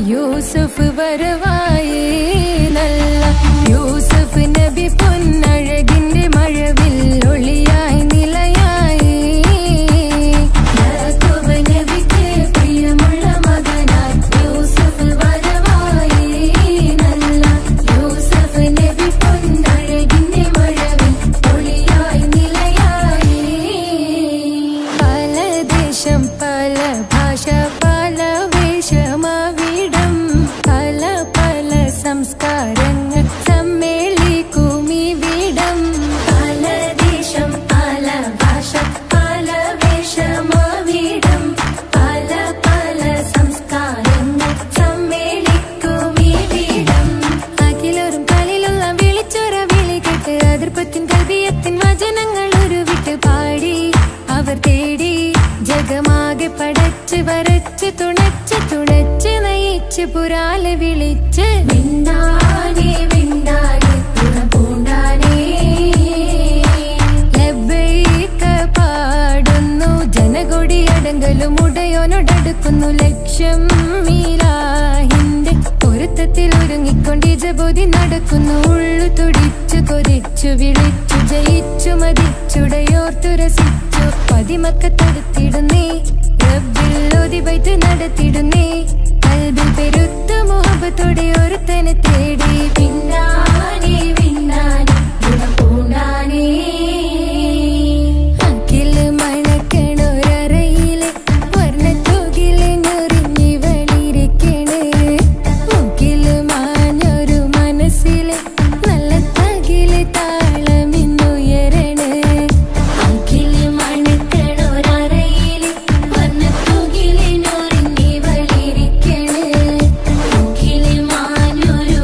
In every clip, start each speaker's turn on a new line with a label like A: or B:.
A: യൂസുഫ് വരവായേ നല്ല യൂസുഫ് നബി പൊന്നഴകിന്റെ മഴവിൽ ഒളിയായി നിലയായി യാക്കൂബ് നബിക്ക് പ്രിയമുള്ള മകനായി യൂസുഫ് വരവായേ നല്ല യൂസുഫ് നബി പൊന്നഴകിന്റെ മഴവിൽ ഒളിയായി നിലയായി പല ദേശം പല ഭാഷ പല വേഷമാവിടം പല പല സംസ്കാരങ്ങൾ സമ്മേളിക്കും ഇവിടം പല ദേശം പല ഭാഷ പല വേഷമാവിടം പല പല സംസ്കാരങ്ങൾ സമ്മേളിക്കും ഇവിടം അഖിലോരും കളിലുള്ള വിളിച്ചൊര വിളി കേട്ട് അതിർപ്പത്തിൻ കൽവിയത്തിൻ വചനങ്ങൾ ഉരുവിട്ട് പാടി അവർ തേടി ജഗമാകെ പടച്ച് വരച്ച് തുണച്ച് തുണച്ച് നയിച്ച് പുരാലെ വിളിച്ച് വിണ്ടാനേ വിണ്ടാനേ പൂണ്ടാനേ ലബ്ബൈക പാടുന്നു ജനകൊടി അടങ്കലും ഉടയോനോടടുക്കുന്നു ലക്ഷ്യം മീലാഹിന്റെ പൊരുത്തത്തിൽ ഒരുങ്ങിക്കൊണ്ട് ജബോധി നടക്കുന്നു ഉള്ളു തുടിച്ചു കൊതിച്ചു വിളിച്ചു ജയിച്ചു മതിച്ചുടയോർത്തു രസിച്ചു പതിമക്കത്തടുത്തിടുന്നേ റബ്ബിൽ ബൈത്ത് നടത്തിടുന്നേ കൽബിൽ പെരുത്ത മുഹബത്തോടെ ഒരുത്തനെ തേടി പിന്നാനേ പിന്നാനേ പൂണ്ടാനേ അഖില് മണക്കണൊരറയില് വർണ്ണത്തുകില് ഞൊറിഞ്ഞി വളിരിക്കണ് മുക്കില് മാഞ്ഞൊരു മനസ്സില് നല്ല തകില് താളമിന്നുയരണ അഖില് മണക്കണൊരറയില് വർണ്ണത്തുകില് ഞൊറിഞ്ഞി വളിരിക്കണ് മുക്കില് മാഞ്ഞൊരു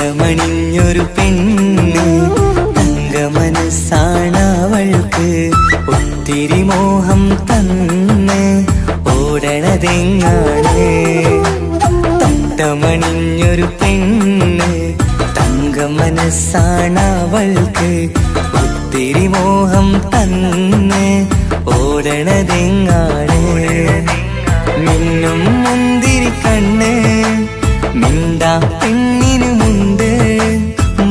B: തട്ടമണിഞ്ഞൊരു പെണ്ണ് തങ്കമനസ്സാണവൾക്ക് ഒത്തിരി മോഹം തന്ന് ഓടണതെങ്ങാണ് തട്ടമണിഞ്ഞൊരു പെണ്ണ് തങ്കമനസ്സാണവൾക്ക് ഒത്തിരി മോഹം തന്ന് ഓടണതെങ്ങാണ് മിന്നും മുന്തിരി കണ്ണ് മിണ്ടാ പെണ്ണിനുമുണ്ട്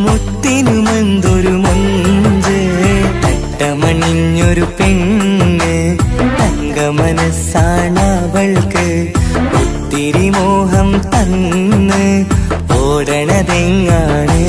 B: മുത്തിനുമെന്തൊരു മൊഞ്ച് തട്ടമണിഞ്ഞൊരു പെണ്ണ് തങ്കമനസ്സാണവൾക്ക് ഒത്തിരി മോഹം തന്ന് ഓടണതെങ്ങാണ്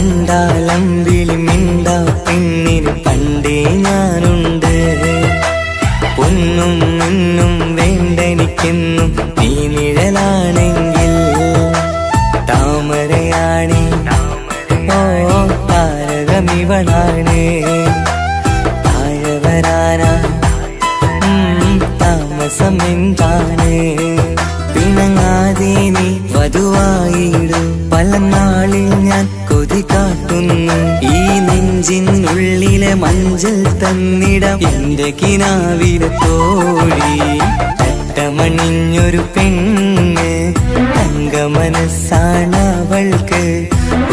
B: കണ്ടാലമ്പിളി മിണ്ടാ പെണ്ണിന് പണ്ടേ ഞാനുണ്ട് ഒന്നും ഒന്നും വേണ്ടെനിക്കെന്നും നീ നിഴലാണെങ്കിൽ താമരയാണി ഓ താരകമിവളാണ് താഴെ വരാനാ താമസം എന്താണ് പിണങ്ങാതെ നീ വധുവായിടും പല നാളിൽ ഞാൻ കൊതി കാട്ടുന്നു ഈ നെഞ്ചിനുള്ളിലെ മഞ്ചൽ തന്നിടം എന്റെ കിനാവിലെ തോഴി തട്ടമണിഞ്ഞൊരു പെണ്ണ് തങ്കമനസ്സാണവൾക്ക്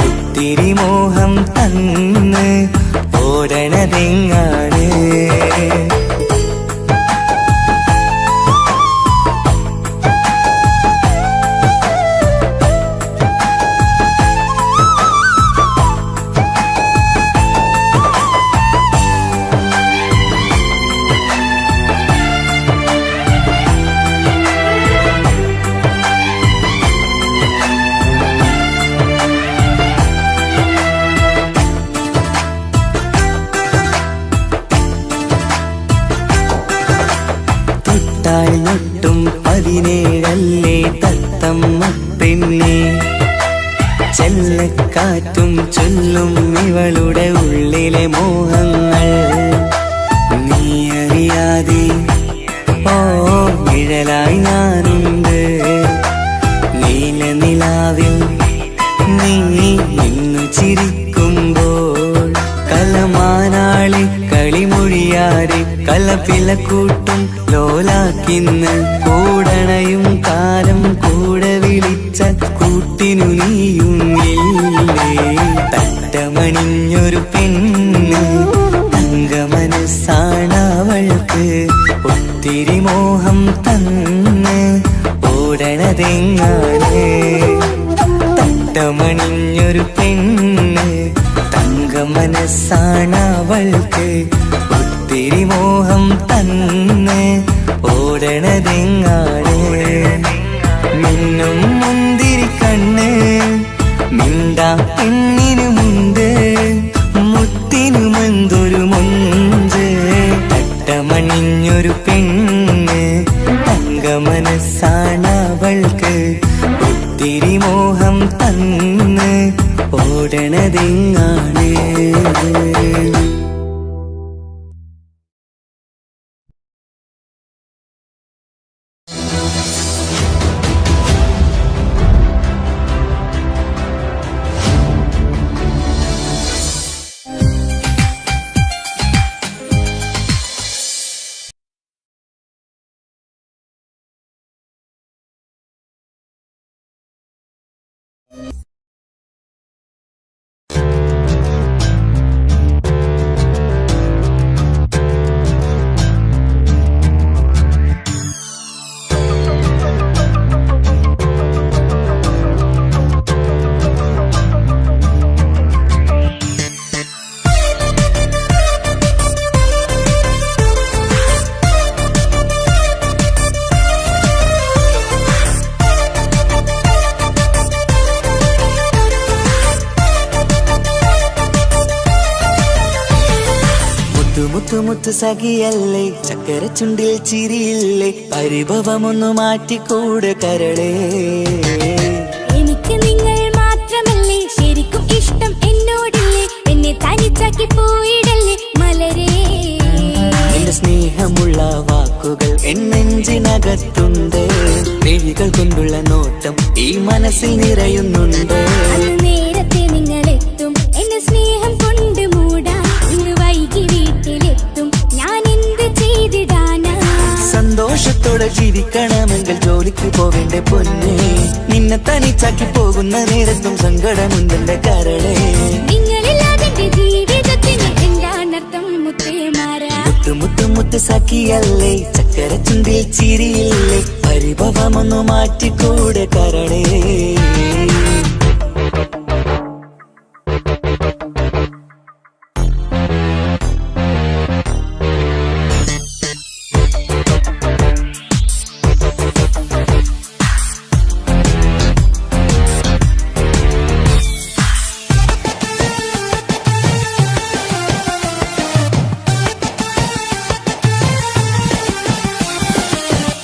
B: ഒത്തിരി മോഹം തന്ന് ഓടണതെങ്ങാണ് ൊട്ടും 17 തത്തമ്മ പെണ്ണെ ചെല്ലക്കാറ്റും ചൊല്ലും ഇവളുടെ ഉള്ളിലെ മോഹങ്ങൾ നീ അറിയാതെ ഓ നിഴലായി ഞാനുണ്ട് നീല നിലാവിൽ നീ നിന്നു ചിരിക്കുമ്പോൾ കലമാനാളി കളിമൊഴിയാതെ കലപിലക്കൂട്ടും ലോലാക്കിന്ന് കൂടണയും കാലം കൂടെ വിളിച്ച കൂട്ടിനു നീയും ഇല്ലേ തട്ടമണിഞ്ഞൊരു പെണ്ണ് തങ്കമനസ്സാണവൾക്ക് ഒത്തിരി മോഹം തന്ന് ഓടണതെങ്ങാണ് തട്ടമണിഞ്ഞൊരു പെണ്ണ് തങ്കമനസ്സാണവൾക്ക് ഒത്തിരി മോഹം തന്ന് ഓടണതെങ്ങാണ് മിന്നും മുന്തിരി കണ്ണ് മിണ്ടാ പെണ്ണിനുമുണ്ട് മുത്തിനുമെന്തൊരു മൊഞ്ച് തട്ടമണിഞ്ഞൊരു പെണ്ണ് തങ്കമനസ്സാണവൾക്ക് ഒത്തിരി മോഹം തന്ന് ഓടണതെങ്ങാണ് മുത്തു സഖിയല്ലേ ചക്കര ചുണ്ടിൽ ചിരിയില്ലേ പരിഭവമൊന്നു മാറ്റിക്കൂടെ കരളേ
A: എനിക്ക് നിങ്ങൾ മാത്രമല്ലേ ശരിക്കും ഇഷ്ടം എന്നോടില്ലേ എന്നെ തനിച്ചാക്കി പോയിടല്ലേ മലരേ
B: എന്റെ സ്നേഹമുള്ള വാക്കുകൾ എന്നെഞ്ചിനകത്തുണ്ട് മിഴികൾ കൊണ്ടുള്ള നോട്ടം ഈ മനസ്സിൽ നിറയുന്നുണ്ട്
A: അന്ന് നേരത്തെ നിങ്ങളെത്തും എന്റെ സ്നേഹം കൊണ്ട് മൂടാൻ ഇന്ന് വൈകി വീട്ടിലെത്തും ഞാൻ എന്ത് ചെയ്തിടാനാ
B: സന്തോഷത്തോടെ ജീവിക്കണമെങ്കിൽ ജോലിക്ക് പോവേണ്ട പൊന്നേ നിന്നെ തനിച്ചാക്കി പോകുന്ന നേരത്തും സങ്കടമുണ്ടെന്റെ കരളേ
A: നിങ്ങളില്ലാതെ എന്റെ ജീവിതത്തിന് എന്താണർത്ഥം മുത്തേമാരാ
B: മുത്ത് സഖിയല്ലേ ചക്കര ചുണ്ടിൽ ചിരിയില്ലേ പരിഭവമൊന്നു മാറ്റിക്കൂടെ കരളേ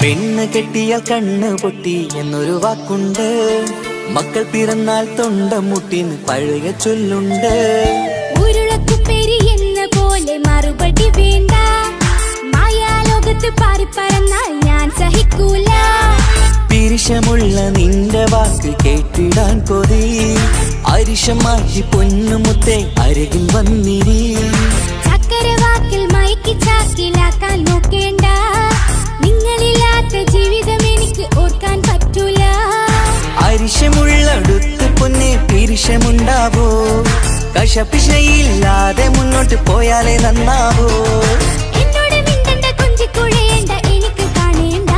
B: പെണ്ണ് കെട്ടിയാൽ കണ്ണ് പൊട്ടി എന്നൊരു വാക്കുണ്ട് മക്കൾ പിറന്നാൽ തൊണ്ട മുട്ടിന്ന് പഴയ ചൊല്ലുണ്ട്
A: ഉരുളക്കുപ്പേരി എന്ന പോലെ മറുപടി വേണ്ട മായാലോകത്ത് പാറിപ്പറന്നാൽ ഞാൻ സഹിക്കൂല
B: പിരിശമുള്ള നിന്റെ വാക്ക് കേട്ടിടാൻ കൊതി അരിശം മാറ്റി പൊന്നുമുത്തേ അരികിൽ വന്നിരി
A: ചക്കരവാക്കിൽ മയക്കി ചാക്കിലാക്കാൻ നോക്കേണ്ട നിങ്ങളില്ലാത്ത ജീവിതം എനിക്ക് ഓർക്കാൻ പറ്റൂല
B: അരിശമുള്ളടുത്ത് പൊന്നെ പിരിശമുണ്ടാവോ കശപിശയില്ലാതെ മുന്നോട്ട് പോയാലേ നന്നാവോ
A: എന്നോട് മിണ്ടണ്ട കൊഞ്ചിക്കുഴയേണ്ട എനിക്ക് കാണേണ്ട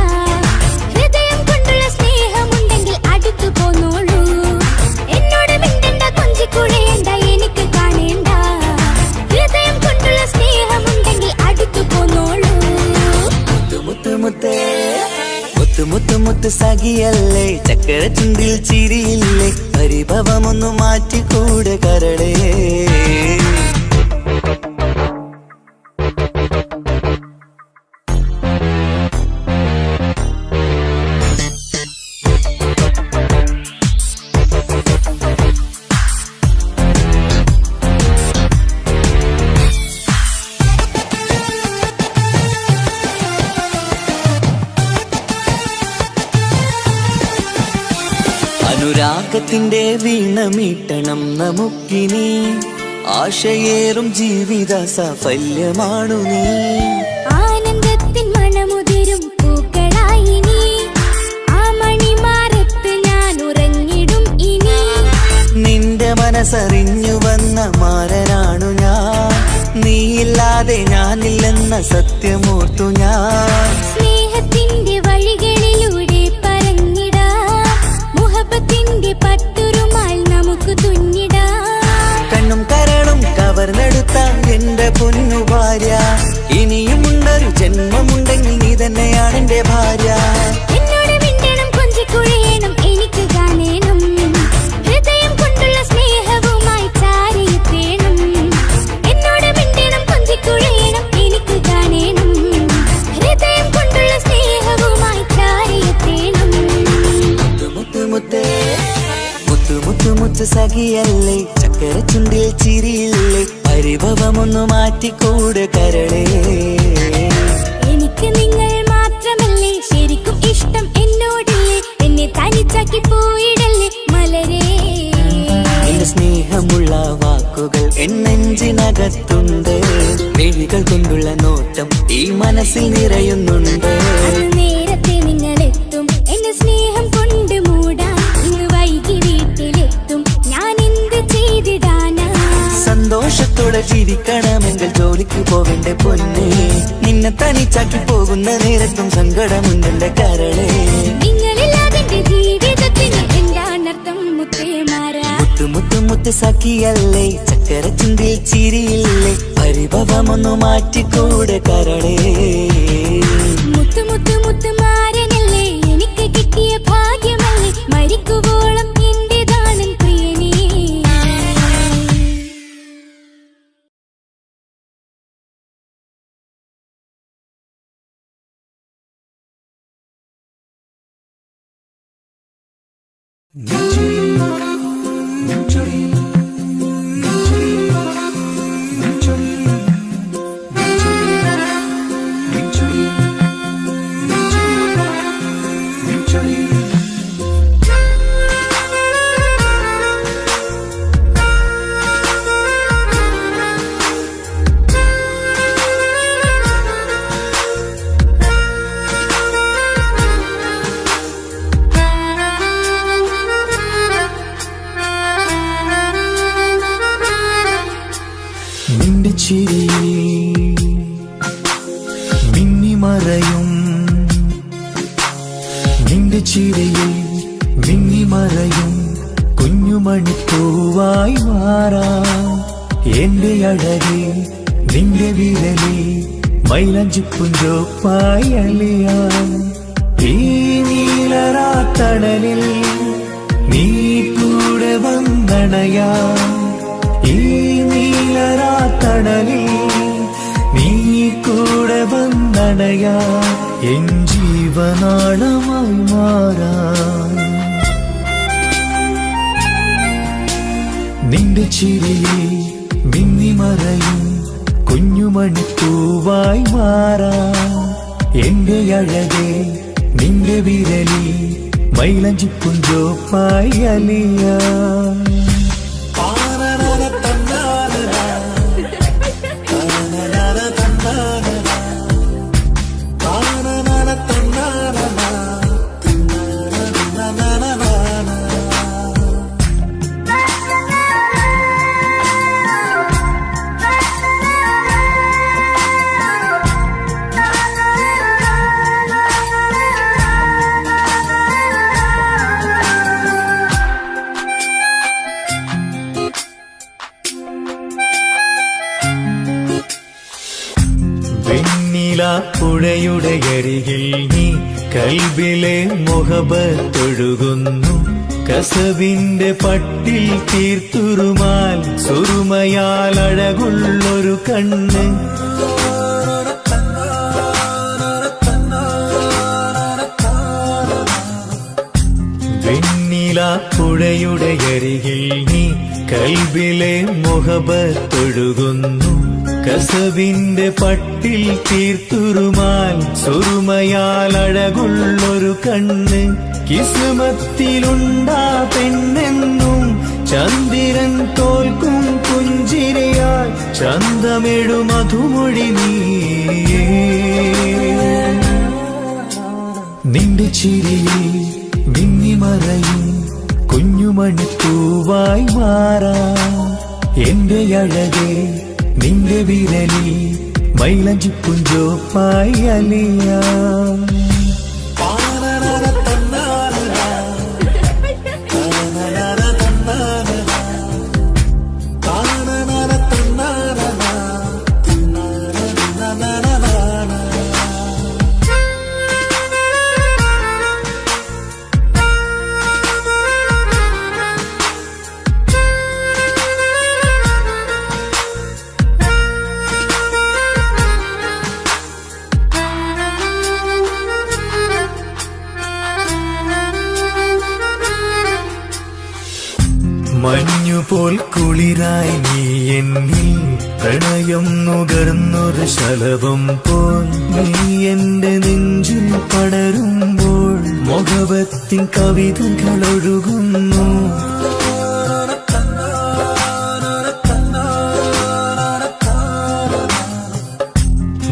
A: ഹൃദയം കൊണ്ടുള്ള സ്നേഹമുണ്ടെങ്കിൽ അടുത്തു പോന്നോളൂ എന്നോട് മിണ്ടണ്ട കൊഞ്ചിക്കുഴയേണ്ട എനിക്ക് കാണേണ്ട ഹൃദയം കൊണ്ടുള്ള സ്നേഹമുണ്ടെങ്കിൽ അടുത്തു പോന്നോളൂ
B: മുത്ത് സഖിയല്ലേ ചക്കര ചുണ്ടിൽ ചിരിയില്ലേ പരിഭവമൊന്നു മാറ്റിക്കൂടെ കരളേ അനുരാഗത്തിന്റെ വീണമീട്ടണം നമുക്കിനി ആശയേറും ജീവിത സാഫല്യമാണു നീ
A: ആനന്ദത്തിൻ മണമുതിരും പൂക്കളായി നീ ആ മണിമാറത്ത് ഞാൻ ഉറങ്ങിടും ഇനി
B: നിന്റെ മനസ്സറിഞ്ഞു വന്ന മാരനാണു ഞാൻ നീയില്ലാതെ ഞാനില്ലെന്ന സത്യമോർത്തു ഞാൻ
A: സ്നേഹത്തിന്റെ വഴികളിലൂടെ പറഞ്ഞിടാം മുഹബത്തിന്റെ പട്ടുറുമാൽ നമുക്ക് തുന്നിടാം
B: കണ്ണും കരളും കവർന്നെടുത്ത എന്റെ പൊന്നു ഭാര്യ ഇനിയുമുണ്ടൊരു ജന്മമുണ്ടെങ്കിൽ നീ തന്നെയാണ് എന്റെ ഭാര്യ
A: എന്നോട് മിണ്ടണം കൊഞ്ചിക്കുഴയണം എനിക്ക് കാണേണം ഹൃദയം കൊണ്ടുള്ള സ്നേഹവുമായി ചാരിയെത്തേണം എന്നോട് മിണ്ടണം കൊഞ്ചിക്കുഴയണം എനിക്ക് കാണേണം ഹൃദയം കൊണ്ടുള്ള സ്നേഹവുമായി ചാരിയെത്തേണം
B: മുത്ത് സഖിയല്ലേ ചക്കര ചുണ്ടിൽ ചിരിയില്ലേ പരിഭവമൊന്നു മാറ്റിക്കൂടെ കരളേ
A: എനിക്ക് നിങ്ങൾ മാത്രമല്ലേ ശരിക്കും ഇഷ്ടം എന്നോടില്ലേ എന്നെ തനിച്ചാക്കി പോയിടല്ലേ മലരേ
B: എന്റെ സ്നേഹമുള്ള വാക്കുകൾ എന്നെഞ്ചിനകത്തുണ്ട് മിഴികൾ കൊണ്ടുള്ള നോട്ടം ഈ മനസ്സിൽ നിറയുന്നുണ്ട്
A: അന്ന് നേരത്തെ നിങ്ങളെത്തും എന്റെ സ്നേഹം കൊണ്ട് മൂടാൻ ഇന്ന് വൈകി വീട്ടിലെത്തും ഞാൻ എന്ത് ചെയ്തിടാനാ
B: സന്തോഷത്തോടെ ജീവിക്കണമെങ്കിൽ ജോലിക്ക് പോവേണ്ട പൊന്നേ നിന്നെ തനിച്ചാക്കി പോകുന്ന നേരത്തും സങ്കടമുണ്ടെന്റെ കരളേ
A: നിങ്ങളില്ലാതെ എന്റെ ജീവിതത്തിന് എന്താണർത്ഥം മുത്തേമാരാ
B: മുത്ത് സഖിയല്ലേ ചക്കര ചുണ്ടിൽ ചിരിയില്ലേ പരിഭവമൊന്നു മാറ്റിക്കൂടെ കരളേ
A: മുത്ത് മാരനല്ലേ എനിക്ക് കിട്ടിയ ഭാഗ്യമല്ലേ മരിക്കുവോളം
B: നിന്റെ ചിരിയിൽ മിന്നിമറയും, നിന്റെ ചിരിയിൽ മിന്നിമറയും കുഞ്ഞുമണിപ്പൂവായി മാറാം എന്റെ അഴകെ നിന്റെ വിരലിൽ മൈലഞ്ചിപ്പുഞ്ചോപ്പായി അലിയാം. ഈ നീലരാത്തണലിൽ നീ കൂടെ വന്നണയാം. ഈ നീലരാത്തണലിൽ നീ കൂടെ വന്നണയാ എൻ ജീവനാളമായി മാറാം. നിന്റെ ചിരിയിൽ മിന്നിമറയും കുഞ്ഞുമണിപ്പൂവായി മാറാം എന്റെ അഴകെ നിന്റെ വിരലിൽ മൈലഞ്ചിപ്പുഞ്ചോപ്പായി അലിയാം. പുഴയുടെ അരികിൽ നീ കൽബിലെ മുഹബത്തൊഴുകുന്നു. കസവിന്റെ പട്ടിൽ തീർത്തുറുമാൽ സുറുമയാൽ അഴകുള്ളൊരു കണ്ണ്. പുഴയുടെ അരികിൽ നീ കൽബിലെ മുഹബത്തൊഴുകുന്നു. കസവിന്റെ പട്ടിൽ തീർത്തുറുമാൽ സുറുമയാൽ അഴകുള്ളൊരു കണ്ണ്. കിസ്മത്തിലുണ്ടാ പെണ്ണെന്നും ചന്ദ്രൻ തോൽക്കും പുഞ്ചിരിയാൽ ചന്തമെഴു മധുമൊഴി നീയേ. നിന്റെ ചിരിയിൽ മിന്നിമറയും കുഞ്ഞുമണിപ്പൂവായി മാറാം എന്റെ അഴകെ നിന്റെ വിരലിൽ മൈലഞ്ചിപ്പുഞ്ചോപ്പായി അലിയാം. മഞ്ഞുപോൽ കുളിരായി നീ എന്നിൽ പ്രണയം നുകർന്നൊരു ശലഭം പോൽ. നീ എന്റെ നെഞ്ചിൽ പടരുമ്പോൾ മുഹബത്തിൻ കവിതകൾ ഒഴുകുന്നു.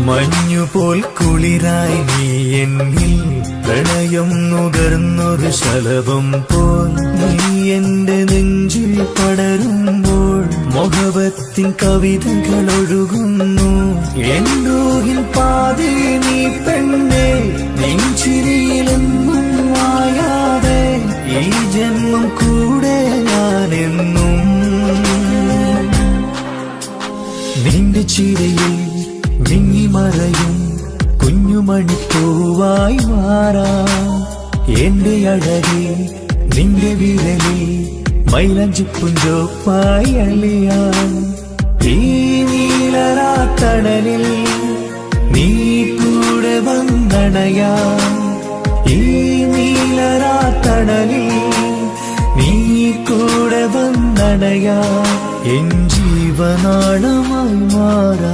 B: മഞ്ഞുപോൽ കുളിരായി നീ എന്നിൽ പ്രണയം നുകർന്നൊരു ശലഭം പോൽ. നീ എന്റെ നെഞ്ചിൽ പടരുമ്പോൾ മുഹബത്തിൻ കവിതകൾ ഒഴുകുന്നു. എൻ റൂഹിൻ പാതി നീ പെണ്ണേ, നെഞ്ചിരിയിലെന്നും മായാതെ ഈ ജന്മം കൂടെ ഞാനെന്നും. നിന്റെ ചിരിയിൽ മിന്നിമറയും കുഞ്ഞുമണിപ്പൂവായി മാറാം എന്റെ അഴകെ നിന്റെ വിരലിൽ മൈലഞ്ചിപ്പുഞ്ചോപ്പായി അലിയാം. ഈ നീലരാത്തണലിൽ നീ കൂടെ വന്നണയാം. ഈ നീലരാത്തണലിൽ അണയാ എൻ ജീവനാളമായി മാറാ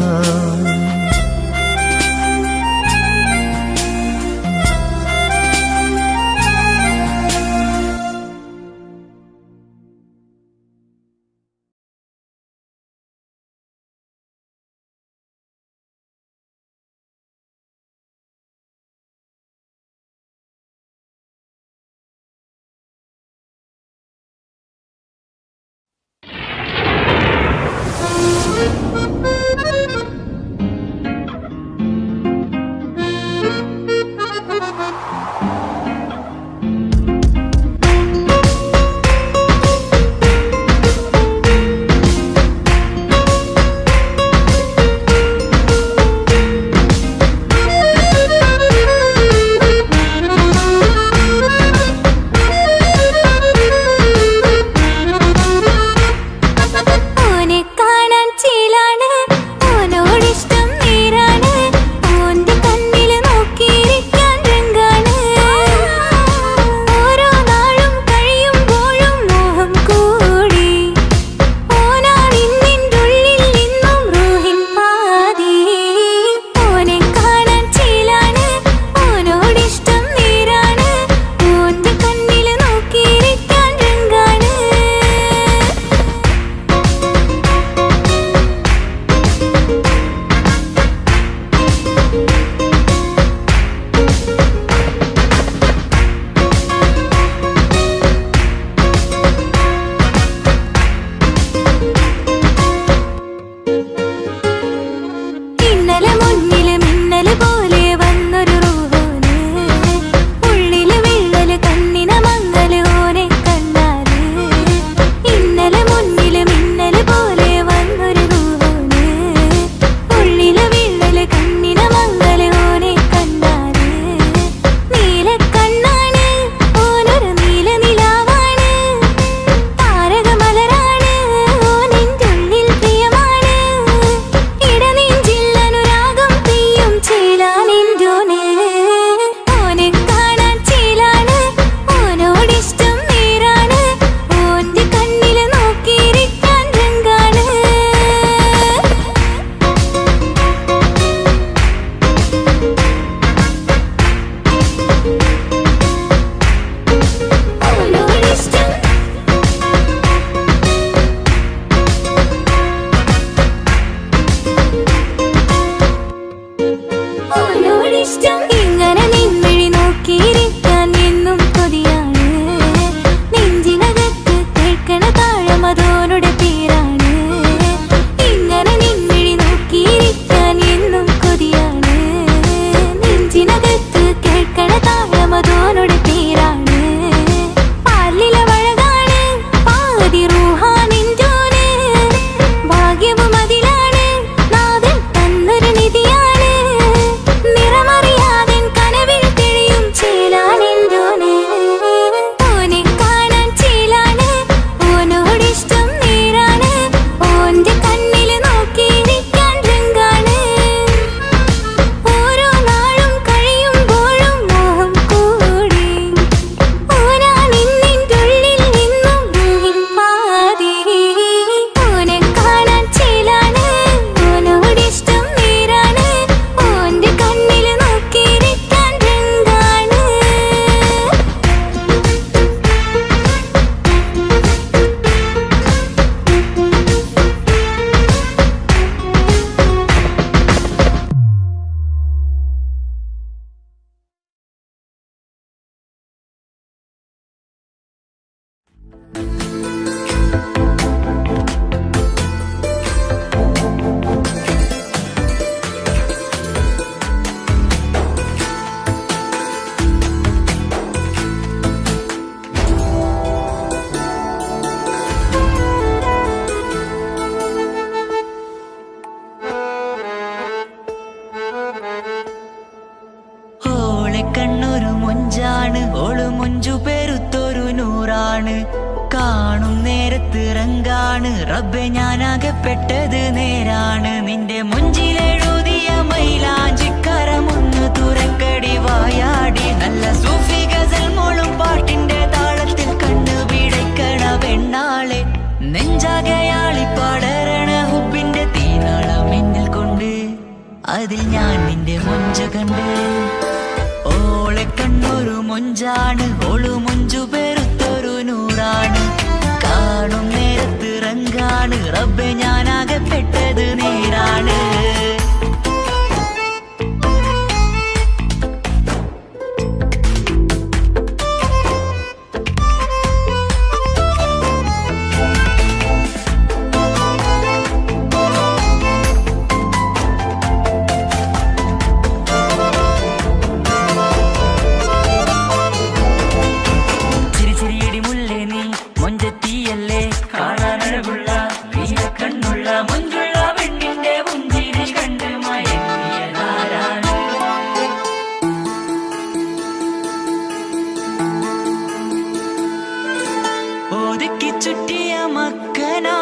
C: റബ്ബേ ഞാനാകപ്പെട്ടത് നേരാണ് നിന്റെ മുഞ്ചിലെഴുതിയ മൈലാഞ്ചിക്കരമൊന്ന് തുറക്കടി വായാടി നല്ല സൂഫി ഗസൽ മോളും പാട്ടിന്റെ താളത്തിൽ കണ്ണു പിടയ്ക്കണ പെണ്ണാളെ നെഞ്ച അതിൽ ഞാൻ നിന്റെ മൊഞ്ച് കണ്ട്. ഓളെ കണ്ണൊരു മൊഞ്ചാണ്, ഓളു മൊഞ്ചു പെരുത്തൊരു നൂറാണ്. കാണും നേരത്ത് റങ്കാണ്, റബ്ബെ ഞാനാകപ്പെട്ടത് നേരാണ്. ഒതുക്കി ചുറ്റിയ മക്കനാ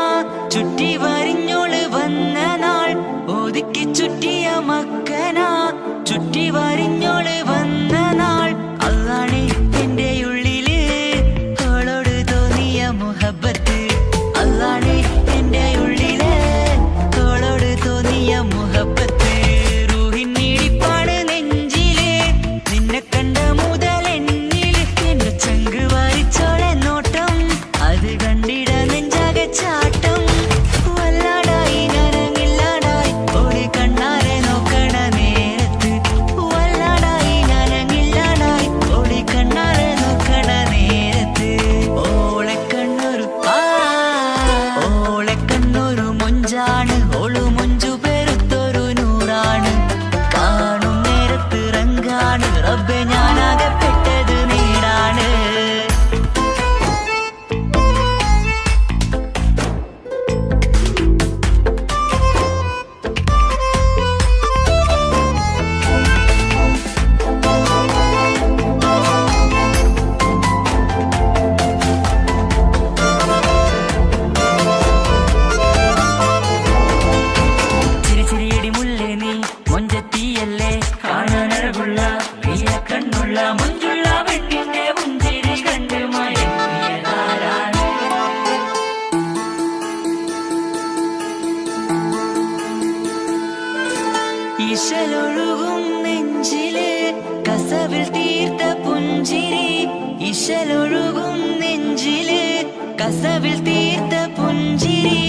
C: ചുറ്റി വരിഞ്ഞോള് വന്ന നാൾ. ഒതുക്കി ചുറ്റിയ മക്കനാ ചുറ്റി വരിഞ്ഞോള് വന്ന നാൾ. അതാണ് എന്റെ ഉള്ളില് അവളോട് തോന്നിയ മുഹബത്ത്. അതാണ് എന്റെ ഉള്ളില് അവളോട് തോന്നിയ മുഹബത്ത്. റൂഹിൻ നീടിപ്പാണ് നെഞ്ചില്, നിന്നെ കണ്ട മുതൽ എന്നില്. എന്റെ ചങ്ക് വാരിച്ചോളെ നോട്ടം, അത് കണ്ടിട നെഞ്ചാകെ ചാട്ടം. വല്ലാടായി നനങ്ങില്ലാടായി ഓടി കണ്ണാരെ നോക്കണ നേരത്ത്. വല്ലാടായി നനങ്ങില്ലാടായി ഓടി കണ്ണാരെ നോക്കണ നേരത്ത്. ഓളെ കണ്ണൊരു മൊഞ്ചാണ്, ഓളു മൊഞ്ചു പെരുത്തൊരു നൂറാണ്. കാണും നേരത്ത് റങ്കാണ്, റബ്ബെ ഞാനാകപ്പെട്ടത് നേരാണ്. ചിരിച്ചിരിയടി മുല്ലേ നീ മൊഞ്ചത്തിയല്ലേ, കാണാനഴകുള്ള നീല കണ്ണുള്ള മൊഞ്ചുള്ള പെണ്ണിന്റെ പുഞ്ചിരി കണ്ട് മയങ്ങിയതാരാണ്. ഇശലൊഴുകും നെഞ്ചില് കസവിൽ തീർത്ത പുഞ്ചിരി. ഇശലൊഴുകും നെഞ്ചില് കസവിൽ തീർത്ത പുഞ്ചിരി.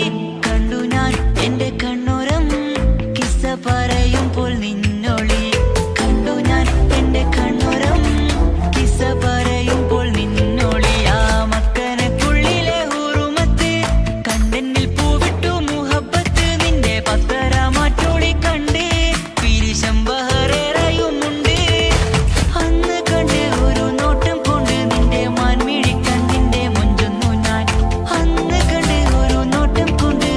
C: കണ്ടു ഞാൻ എന്റെ കണ്ണുരം കിസ്സ പറയുമ്പോൾ നിന്നൊളി. കണ്ടു ഞാൻ എന്റെ കണ്ണുരം കിസ്സ പറയുമ്പോൾ നിന്നൊളി. ആ മക്കനക്കുള്ളിലെ ഹുറുമത്ത് കണ്ടെന്നിൽ പൂവിട്ടു മുഹബത്ത്. നിന്റെ പത്തര മാറ്റോളി കണ്ട് പിരിശം ബഹറേറയുമുണ്ട്. അന്ന് കണ്ട് ഒരു നോട്ടം കൊണ്ട് നിന്റെ മാൻമിഴി കണ്ണിന്റെ മൊഞ്ചൊന്നു ഞാൻ. അന്ന് കണ്ട് ഒരു നോട്ടം കൊണ്ട്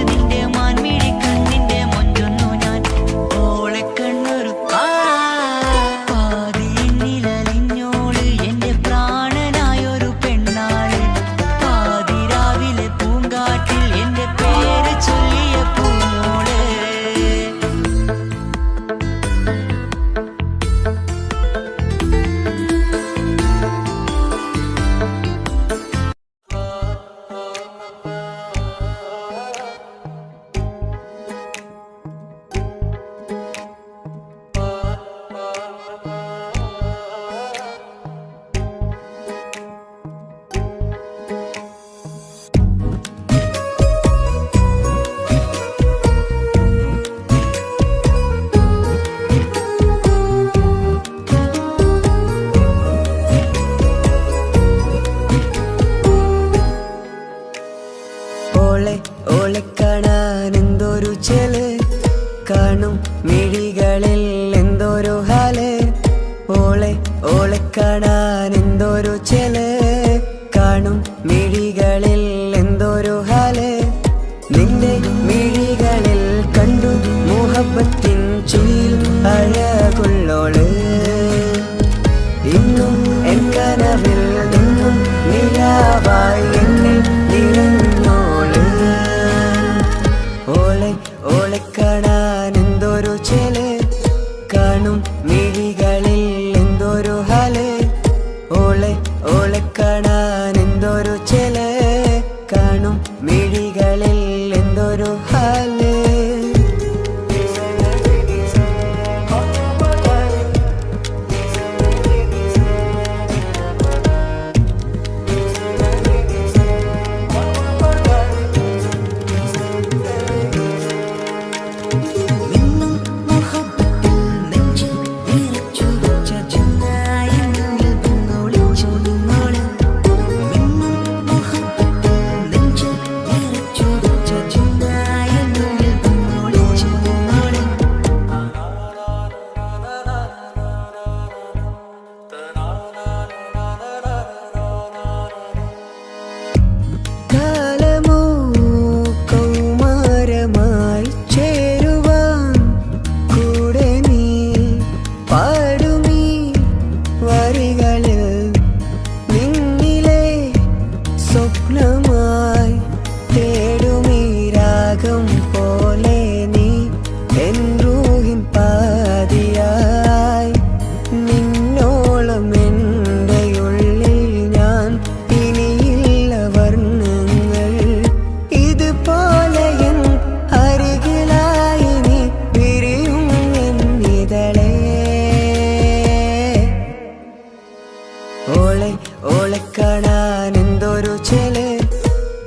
D: കാണാൻ എന്തൊരു ചേല്,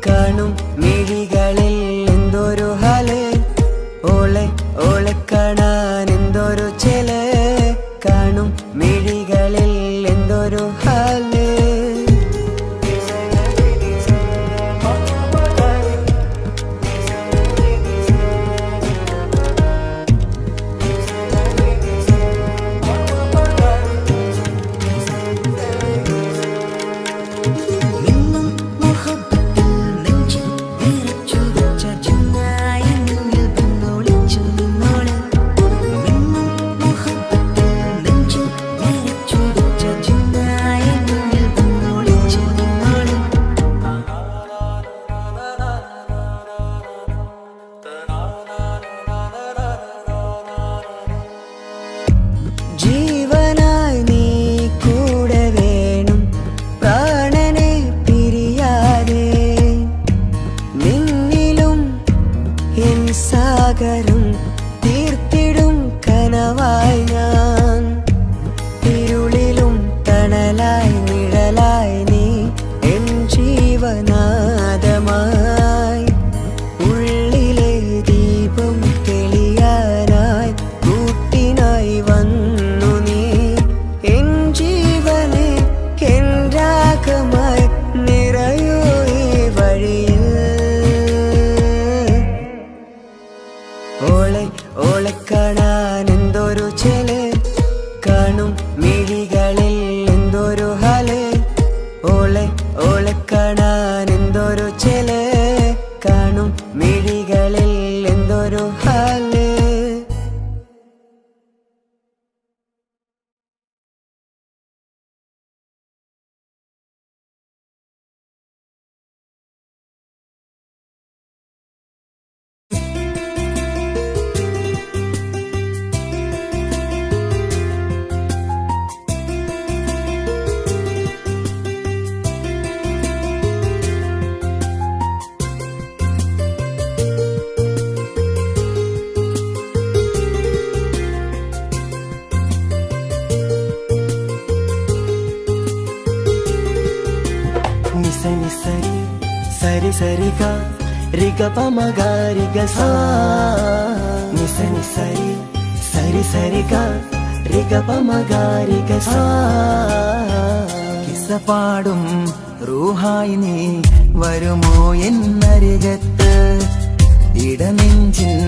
D: കാണും മിഴികളിൽ എന്തൊരു ഹാല്. ഓളെ ഓളെ കാണാൻ എന്തൊരു ചേല്, കാണും മിഴികളിൽ എന്തൊരു ഹാല്. ജീവനായി നീ കൂടെ വേണം, പ്രാണനെ പിരിയാതെ. നിന്നിലും എൻ സാഗരം തീർത്തിടും കനവായി ഞാൻ. ഇരുളിലും തണലായി നിഴലായി നീ എൻ ജീവനാദമായി. ഉള്ളിലെ ദീപം തെളിയാനായി കൂട്ടിനായി വന്നു നീ. എൻ ജീവനെ എൻ രാഗമായി നിറയൂ ഈ വഴിയിൽ. ഓളെ ഓളെ കാണാൻ എന്തൊരു ചേല്, കാണും മിഴികളിൽ എന്തൊരു ഹാല്. ഓളെ ഓളെ കാണാൻ എന്തൊരു ചേല്, കാണും മിഴികളിൽ എന്തൊരു ഹാല്. నిసని సరి సరి సరిగా రిగ పమగారిగ సా. నిసని సరి సరి సరిగా రిగ పమగారిగ సా. കിസ്സപാടും റൂഹായി നീ വരുമോ എന്നരികത്ത്. ഇടനെഞ്ചിൻ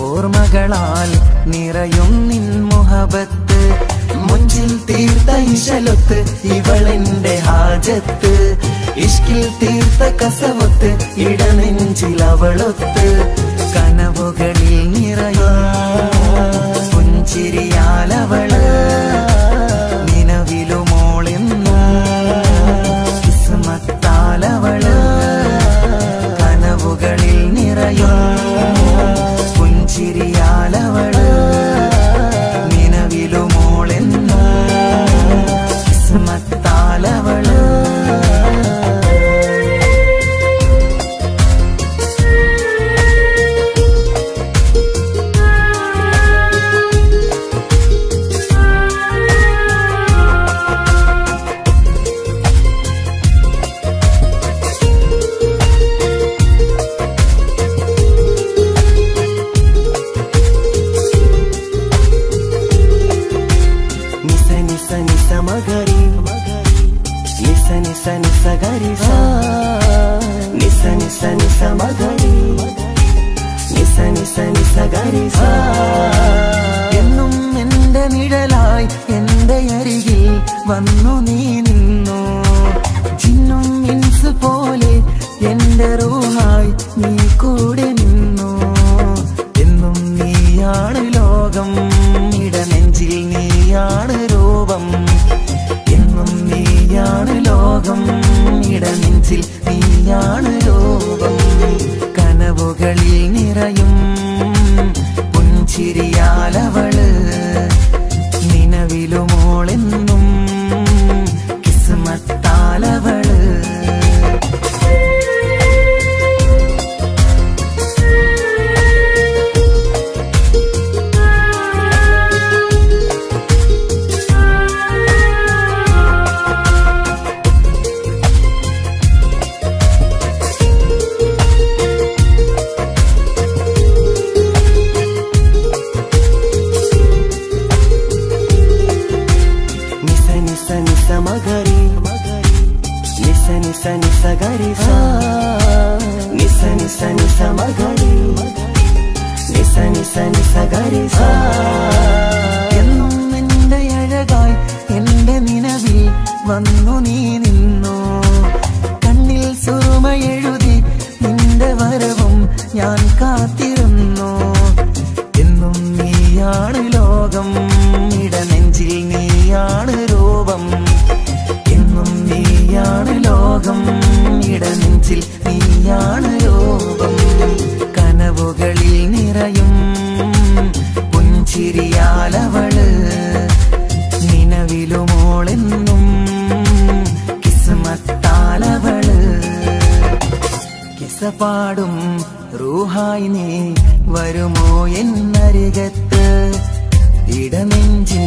D: ഓർമ്മകളാൽ നിറയും നിൻ മുഹബത്ത്. മുഞ്ചിൽ തീർത്ത ഇശലൊത്ത് ഇവളെന്റെ ഹാജത്ത്. ഇഷ്കിൽ തീർത്ത കസവത്ത് ഇടനെഞ്ചിൽ അവളൊത്ത്. കനവുകളിൽ നിറയും പുഞ്ചിരിയാലവള് നിലവിലുമോളെന്ന് കിസ്മത്താലവള്. കനവുകളിൽ നിറയും പുഞ്ചിരിയാലവള് നിലവിലുമോളെന്ന് കിസ്മത്താലവള്. మగరి నిస నిస నిస గరి సా. నిస నిస నిస మగరి నిస నిస నిస ഗരി സാ. എന്നും എന്റെ നിഴലായി എന്റെ അരികിൽ വന്നു നീ നിന്നു. ജിന്നും ഇൻസ് പോലെ എന്റെ റൂഹായി നീ കൂടെ നിന്നു. എന്നും നീയാണ് ലോകം, ഇടനെഞ്ചിൽ നീയാണ് രൂപം. എന്നും നീയാണ് ലോകം, ഇടനെഞ്ചിൽ നീയാണ് രൂപം. കനവുകളിൽ നിറയും പുഞ്ചിരിയാലവള് നിലവിലുമോളെന്നും കിസ്മത്താലവള്. നിസ നിസ ഗരി സാ നിസ നിസ നിസ മഗരി നിസ നിസ നിസ ഗരി സാ എന്നും എന്റെ അഴകായി എന്റെ നിലവിൽ വന്നു നീ നിന്നു കണ്ണിൽ സുറുമ എഴുതി നിന്റെ വരവും ഞാൻ കാത്തിരുന്നു എന്നും നീയാണ് ലോകം ഇടനെഞ്ചിൽ നീയാണ് രൂപം എന്നും നീയാണ് ലോകം ഇടനെഞ്ചിൽ നീയാണ് രൂപം കനവുകളിൽ നിറയും പുഞ്ചിരിയാലവള് നിലവിലുമോളെന്നും കിസ്മത്താലവള് കിസപാടും റൂഹായി നീ വരുമോ എന്നരികത്ത് ഇടനെഞ്ചിൻ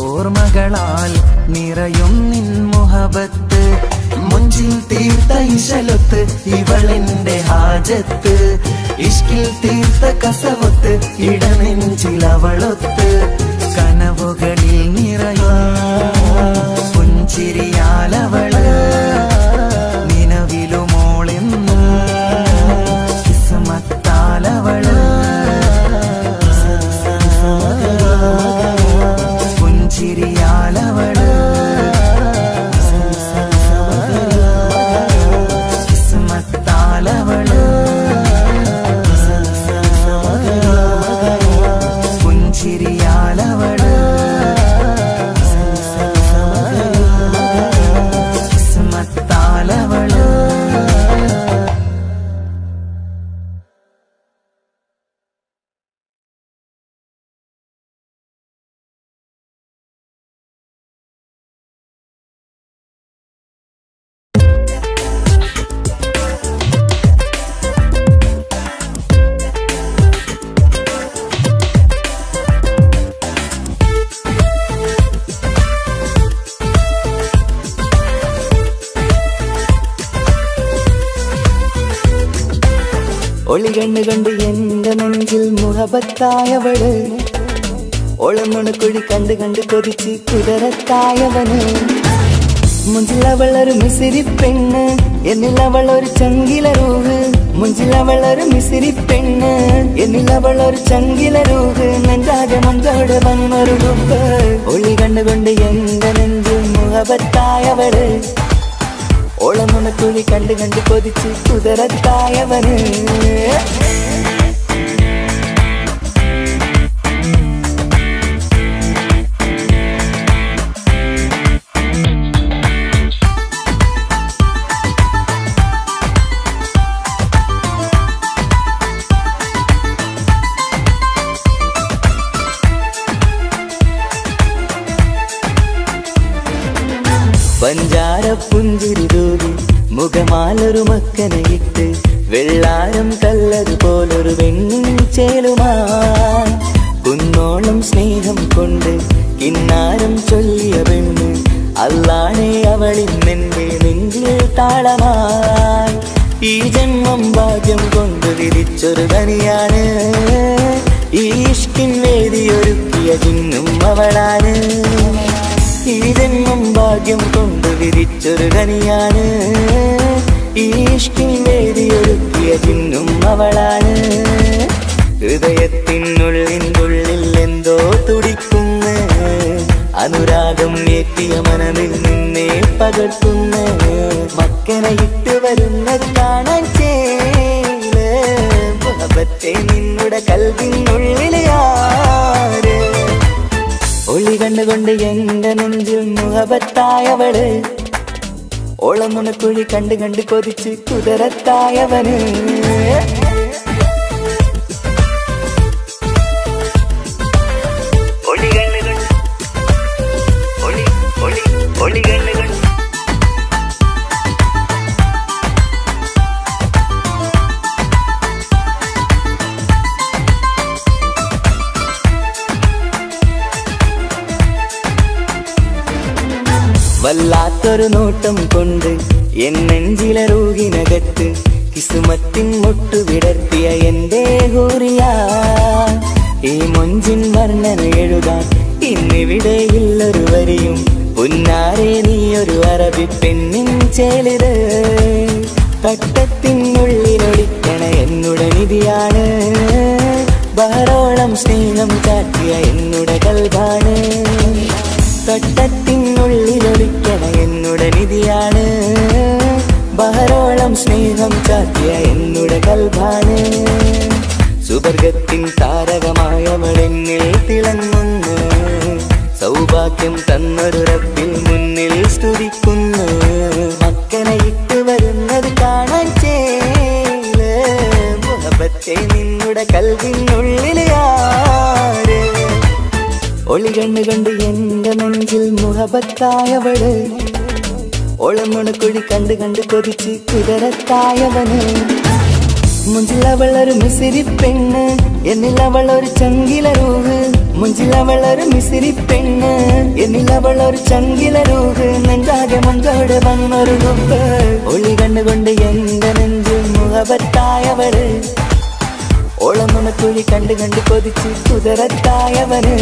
D: ഓർമ്മകളാൽ നിറയും നിൻ മുഹബത്ത് മുഞ്ചിൽ തീർത്ത ഇശലൊത്ത് ഇവളെന്റെ ഹാജത്ത് ഇഷ്കിൽ തീർത്ത കസവൊത്ത് ഇടനെഞ്ചിൽ അവളൊത്ത് കനവുകളിൽ നിറയും പുഞ്ചിരിയാലവള് നിലവിലുമോളെന്നും കിസ്മത്താലവള് പുഞ്ചിരിയാലവള് കിസ്മത്താലവള് പുഞ്ചിരിയാലവള് കിസ്മത്താലവള് ഒളികണ്ണ് കണ്ട് എന്റെ നെഞ്ചിൽ മുഹബത്തായവള് ഒളമുണക്കുഴി കണ്ട് കണ്ട് കൊതിച്ച് കുതിരത്തായവന് മുഞ്ചിലവളൊരു മിസിരി പെണ്ണ് എന്നിലവളൊരു ചങ്കില രൂഹ് മുഞ്ചിലവളൊരു മിസിരി പെണ്ണ് എന്നിലവളൊരു ചങ്കില രൂഹ് നെഞ്ചാകെ മഞ്ചോട് വന്നൊരു രൂപ് ഒളി കണ്ടുകൊണ്ട് എന്റെ നെഞ്ചിൽ മുഹബത്തായവള് ഓളമുണക്കുഴി കണ്ട് കണ്ട് കൊതിച്ച് കുതിരത്തായവന് പഞ്ചാര പുഞ്ചിരി തൂകി മുഖമാലൊരു മക്കനയിട്ട് വെള്ളാരം കല്ലതുപോലൊരു വെണ്ണിൻ ചേലുമാ കുന്നോളം സ്നേഹം കൊണ്ട് കിന്നാരം ചൊല്ലിയ പെണ്ണ് അല്ലാണെ അവളിന്നെന്റെ നെഞ്ചിൽ താളമായി ഈ ജന്മം ഭാഗ്യം കൊണ്ട് വിധിച്ചൊരു കനിയാണ് ഈ ഇഷ്കിൻ വേദിയൊരുക്കിയ ജിന്നും അവളാണ് ഈ ജന്മം ഭാഗ്യം കൊണ്ട് വിധിച്ചൊരു കനിയാണ് ഈ ഇഷ്കിൻ വേദിയൊരുക്കിയ ജിന്നും അവളാണ് ഹൃദയത്തിനുള്ളിൽ എന്തോ തുടിക്കുന്ന അനുരാഗം ഏറ്റിയ മനമിൽ നിന്നെ പകർത്തുന്ന മക്കനെ ഇട്ട് വരുന്ന കാണാൻ ചേല് മുഹബത്തെ നിന്നുടെ കൽവിനുള്ളിലെ ആര് ഒളി കണ്ടുകൊണ്ട് എന്റെ നെഞ്ചിൽ മുഹബത്തായവള് ഓളമുണക്കുഴി കണ്ട് കണ്ട് കൊതിച്ച് കുതിരത്തായവന് വല്ലാത്തൊരു നോട്ടം കൊണ്ട് എൻ നെഞ്ചിലെ റൂഹിനകത്ത് കിസുമത്തിൻ മുട്ടു വിടർത്തിയ എന്റെ ഹൂറിയ ഈ മൊഞ്ചിൻ വർണ്ണന എഴുതാൻ ഇന്നിവിടെയില്ലൊരു വരിയും പുന്നാരെ നീയൊരു അറബി പെണ്ണിൻ ചേലിത് തട്ടത്തിനുള്ളിലൊളിക്കണ എന്നുടെ നിധിയാണ് ബഹറോളം സ്നേഹം കാട്ടിയ എന്നുടെ കൽബാണ് തട്ടത്തിനുള്ളിലൊളിക്കണ എന്നുടെ നിധിയാണ് ബഹറോളം സ്നേഹം കാട്ടിയ എന്നുടെ കൽബാണ് സുവർഗത്തിൻ താരകമായവളെന്നിൽ തിളങ്ങുന്നു സൗഭാഗ്യം തന്നൊരു റബ്ബിൽ മുന്നിൽ സ്തുതിക്കുന്നു മക്കനെ ഇട്ട് വരുന്നത് കാണാൻ ചേല് മുഹബത്തെ നിന്നുടെ കൽവിനുള്ളിൽ ആര് ഒളി കണ്ണു കണ്ട് എന്റെ നെഞ്ചിൽ മുഹബത്തായവള് ഓളമുണക്കുഴി കണ്ട് കണ്ട് കൊതിച്ച് കുതിരത്തായവന് മുഞ്ചിലവളൊരു മിസിരി പെണ്ണ് എന്നിലവളൊരു ചങ്കില രൂഹ് മുഞ്ചിലവളൊരു മിസിരി പെണ്ണ് എന്നിലവളൊരു ചങ്കില രൂഹ് നെഞ്ചാകെ മഞ്ചോട് വന്നൊരു റുബ് ഒളി കണ്ണുകൊണ്ട് എന്റെ നെഞ്ചിൽ മുഹബത്തായവള് ഓളമുണക്കുഴി കണ്ട് കണ്ട് കൊതിച്ച് കുതിരത്തായവന്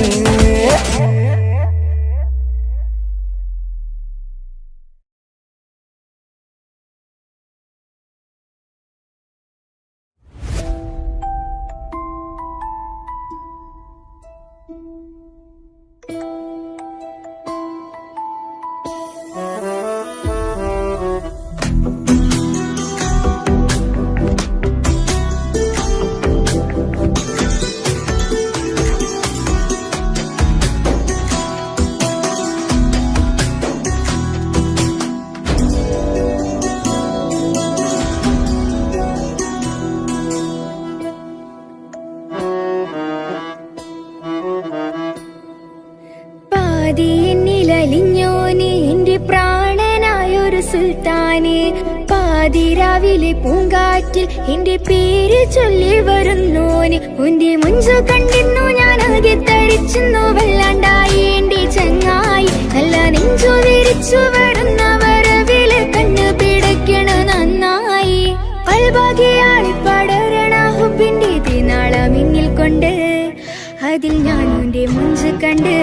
A: എന്നിലലിഞ്ഞോനെ എന്റെ പ്രാണനായൊരു സുൽത്താനെ പാതിരാവിലെ പൂങ്കാറ്റിൽ എന്റെ പേര് ചൊല്ലി വരുന്നോന് ഉന്റെ മുഞ്ചു കണ്ടിരുന്നു ഞാൻ ആകെ തരിച്ചെന്നു വല്ലാണ്ടായി എന്റെ ചങ്ങായി നല്ല നെഞ്ചു വിരിച്ചു വരുന്ന വരവില് കണ്ണു പിടയ്ക്കണ നന്നായി കൽബാകിയാളി പടരണ ഹുബിന്റെ തിനാള മിന്നിൽ കൊണ്ട് അതിൽ ഞാൻ ഉന്റെ മുഞ്ചു കണ്ട്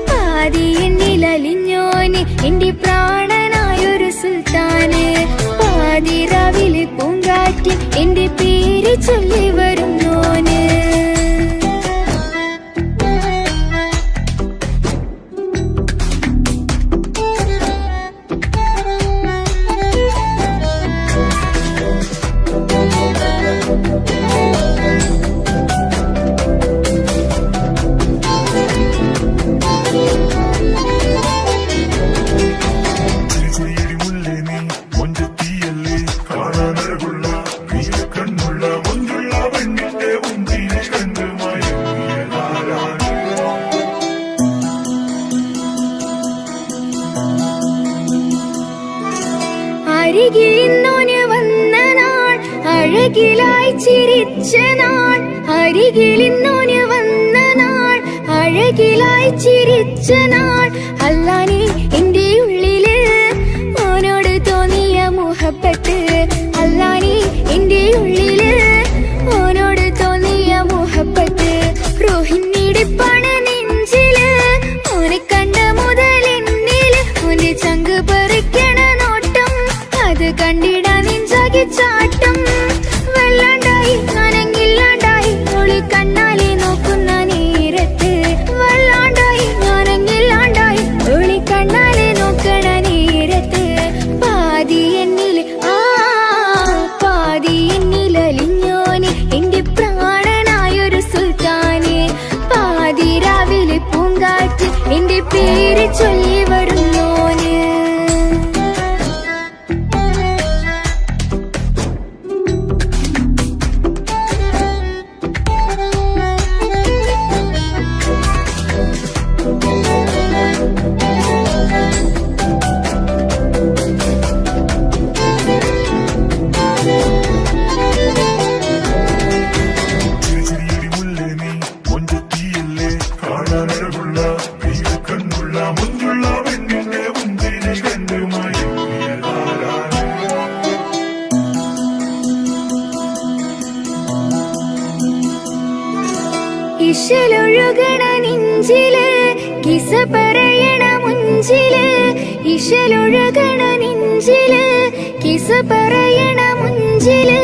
A: പാതി എന്നിലലിഞ്ഞോന് എന്റെ പ്രാണനായൊരു സുൽത്താന് പാതിരാവിലെ പൂങ്കാറ്റിൽ എന്റെ പേര് ചൊല്ലി വരുന്നോന് അരികിലിന്നോന് വന്ന നാൾ അഴകിലായി ചിരിച്ച നാൾ അരികിലിന്നോന് വന്ന നാൾ അഴകിലായി ചിരിച്ച നാൾ അല്ലാനെ എന്റെ ഉള്ളില് ഓനോട് തോന്നിയ മുഹബത്ത് അല്ലാനെ എന്റെ ഉള്ളില് ഓനോട് തോന്നിയ മുഹബത്ത് റോഹിണിടിപ്പാണ് നെഞ്ചില് ഓനെ കണ്ട മുതൽ എന്നില് ഓന്റെ ചങ്ക് പറിക്കണ നോട്ടം അത് കണ്ടിട നെഞ്ചാകെ ചാട്ടം വല്ലാണ്ടായി ഞാനെങ്കില്ലാണ്ടായി ഒളി കണ്ണാലെ നോക്കുന്ന നേരത്ത് വല്ലാണ്ടായി ഞാനെങ്കില്ലാണ്ടായി ഒളി കണ്ണാലെ നോക്കണ നേരത്ത് പാതി എന്നിൽ പാതി എന്നിലലിഞ്ഞോന് എന്റെ പ്രാണനായൊരു സുൽത്താന് പാതിരാവിലെ പൂങ്കാറ്റ് എന്റെ പേര് ചൊല്ലി വരുന്നോന് ഇശലൊഴുകണ നെഞ്ചില് കിസ പറയണ മുഞ്ചില് ഇശലൊഴുകണ നെഞ്ചില് കിസ പറയണ മുഞ്ചില്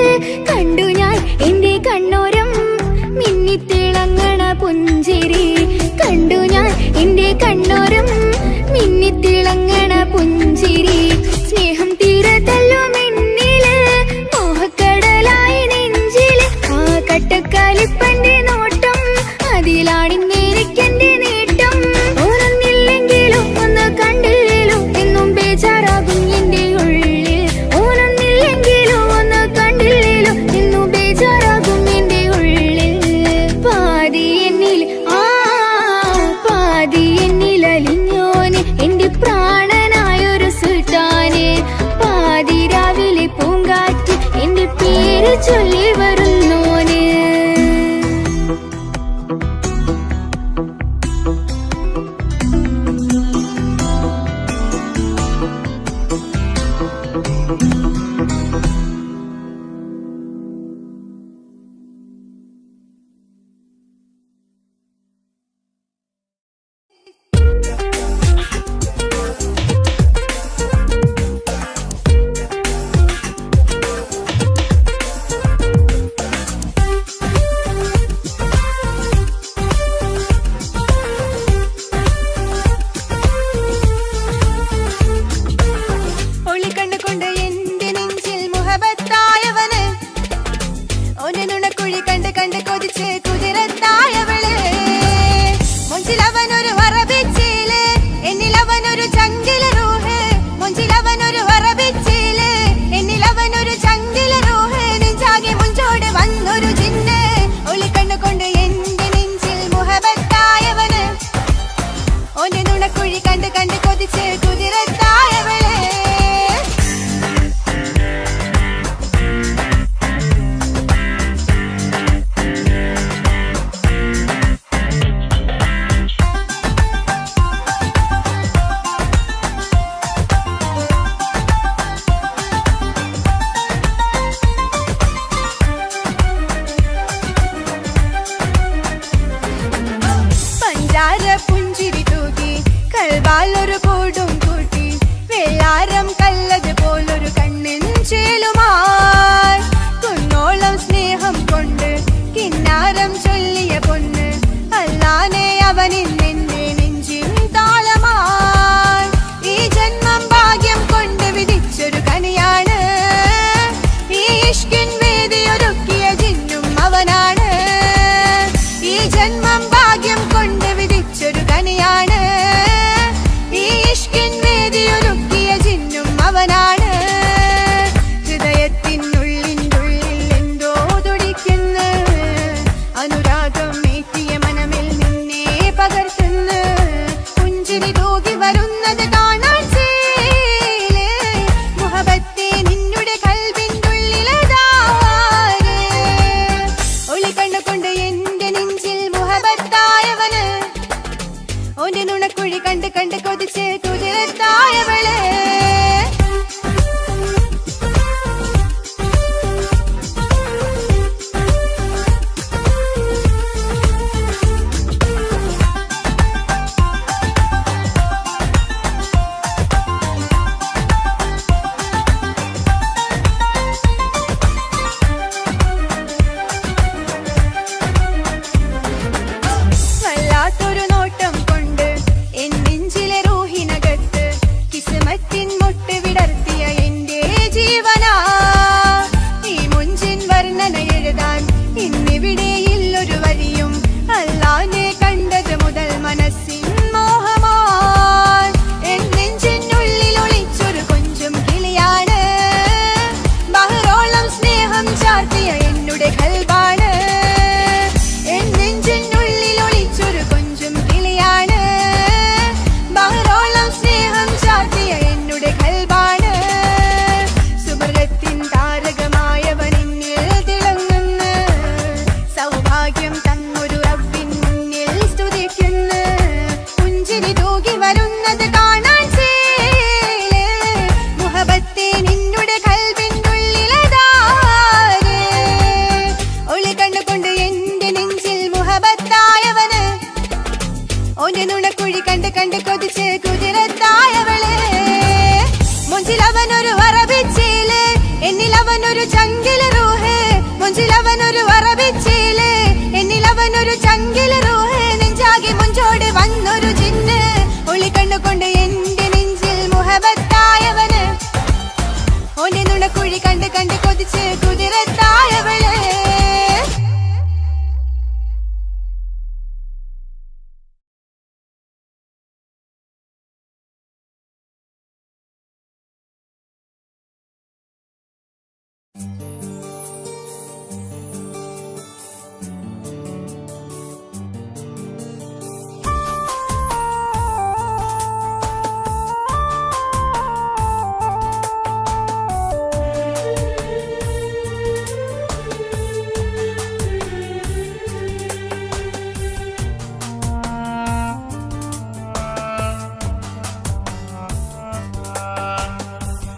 A: കണ്ടു ഞാൻ എന്റെ കണ്ണോരം മിന്നിത്തിളങ്ങണ പുഞ്ചിരി കണ്ടു ഞാൻ എന്റെ കണ്ണോരം മിന്നിത്തിളങ്ങണ പുഞ്ചിരി സ്നേഹം തീരതല്ലും എന്നില് മോഹക്കടലായി നെഞ്ചില് ആ കട്ടക്കാലിപ്പന്റെ നോട്ടം അതിലാണിന്നെനിക്കെന്റെ നേട്ടം ഓനൊന്നില്ലെങ്കിലും ഒന്ന് കണ്ടില്ലേലും എന്നും ബേജാറാകും എന്റെ ഉള്ളിൽ ഓനൊന്നില്ലെങ്കിലും ഒന്ന് കണ്ടില്ലേലും എന്നും ബേജാറാകും എന്റെ ഉള്ളിൽ പാതി എന്നിൽ പാതി എന്നിൽ അലിഞ്ഞോന് എന്റെ പ്രാണനായൊരു സുൽത്താന് പാതി രാവിലെ പൂങ്കാറ്റ് എന്റെ പേര് ചൊല്ലി വരുന്നോന്
E: ഒളിക്കണ്ടുകൊണ്ട് എന്റെ നെഞ്ചിൽ മുഹബത്തായവന് ഓനെ നുണക്കുഴി കണ്ട് കണ്ട് കൊതിച്ച് കുതിരത്തായവള് മൊഞ്ചിലവനൊരു വറബിച്ചില് എന്നിലവനൊരു ചങ്കില റൂഹ് മൊഞ്ചിലവനൊരു വറബിച്ചില് എന്നിലവനൊരു ചങ്കില റൂഹ് നെഞ്ചാകെ മുഞ്ചോട് വന്നൊരു ജിന്ന് ഒളിക്കണ്ടുകൊണ്ട് എന്റെ നെഞ്ചിൽ മുഹബത്തായവന് ഓനെ നുണക്കുഴി കണ്ട് കണ്ട് കൊതിച്ച് കുതിരത്തായവള് ഓന്റെ നുണക്കുഴി കണ്ട് കണ്ട് കൊതിച്ച് കുതിരത്തായവള്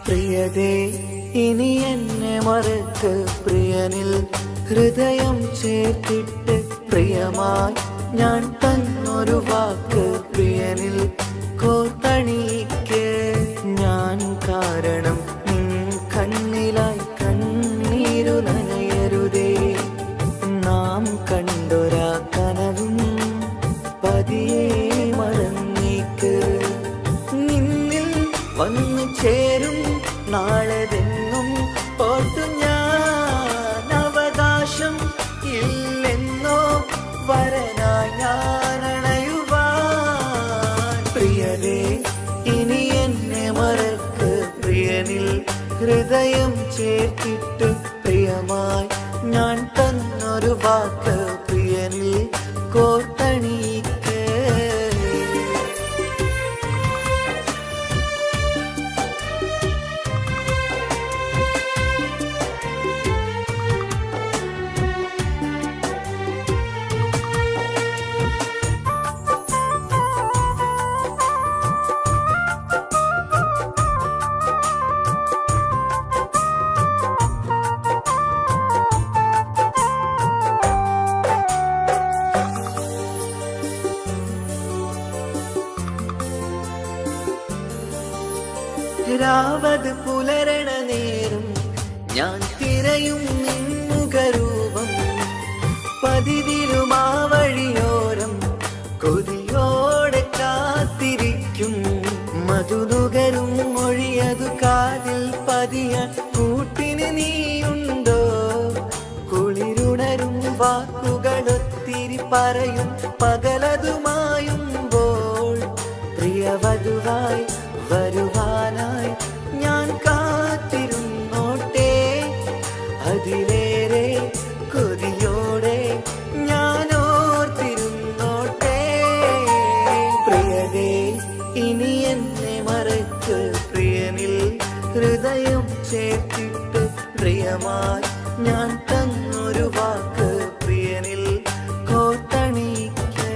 D: പ്രിയതേ ഇനി എന്നെ മറക്ക് പ്രിയനിൽ ഹൃദയം ചേർത്തിട്ട് പ്രിയമായി ഞാൻ തന്നൊരു വാക്ക് പ്രിയനിൽ കോർത്തണിക്ക് ഞാൻ കാരണം നിൻ കണ്ണിലായി കണ്ണീരു നനയരുതേ നാം കണ്ടൊരാ കനവും പതിയെ മറന്നേക്ക് നിന്നിൽ വന്നു ചേരും നാളെതെങ്ങും ഓർത്തു ഞാൻ അവകാശം ഇല്ലെന്നോ വരനായി ഞാൻ അണയുവാൻ പ്രിയരേ ഇനി എന്നെ മറക്ക് പ്രിയനിൽ ഹൃദയം ചേർത്തിട്ട് പ്രിയമായി ഞാൻ തന്നൊരു വാക്ക് പ്രിയനിൽ കോർത്തണിക്ക് രാവത് പുലരണ നേരം ഞാൻ തിരയും നിൻമുഖരൂപം പതിവിലും ആ വഴിയോരം കൊതിയോടെ കാത്തിരിക്കും മധുനുകരും മൊഴിയതു കാതിൽ പതിയ കൂട്ടിന് നീയുണ്ടോ കുളിരുണരും വാക്കുകളൊത്തിരി പറയും പകലതുമായുമ്പോൾ പ്രിയവധുവായി വരുവാനായി ഞാൻ കാത്തിരുന്നോട്ടെ അതിലേറെ കൊതിയോടെ ഞാൻ ഓർത്തിരുന്നോട്ടെ പ്രിയതേ ഇനി എന്നെ മറക്ക് പ്രിയനിൽ ഹൃദയം ചേർത്തിട്ട് പ്രിയമായി ഞാൻ തന്നൊരു വാക്ക് പ്രിയനിൽ കോർത്തണിക്ക്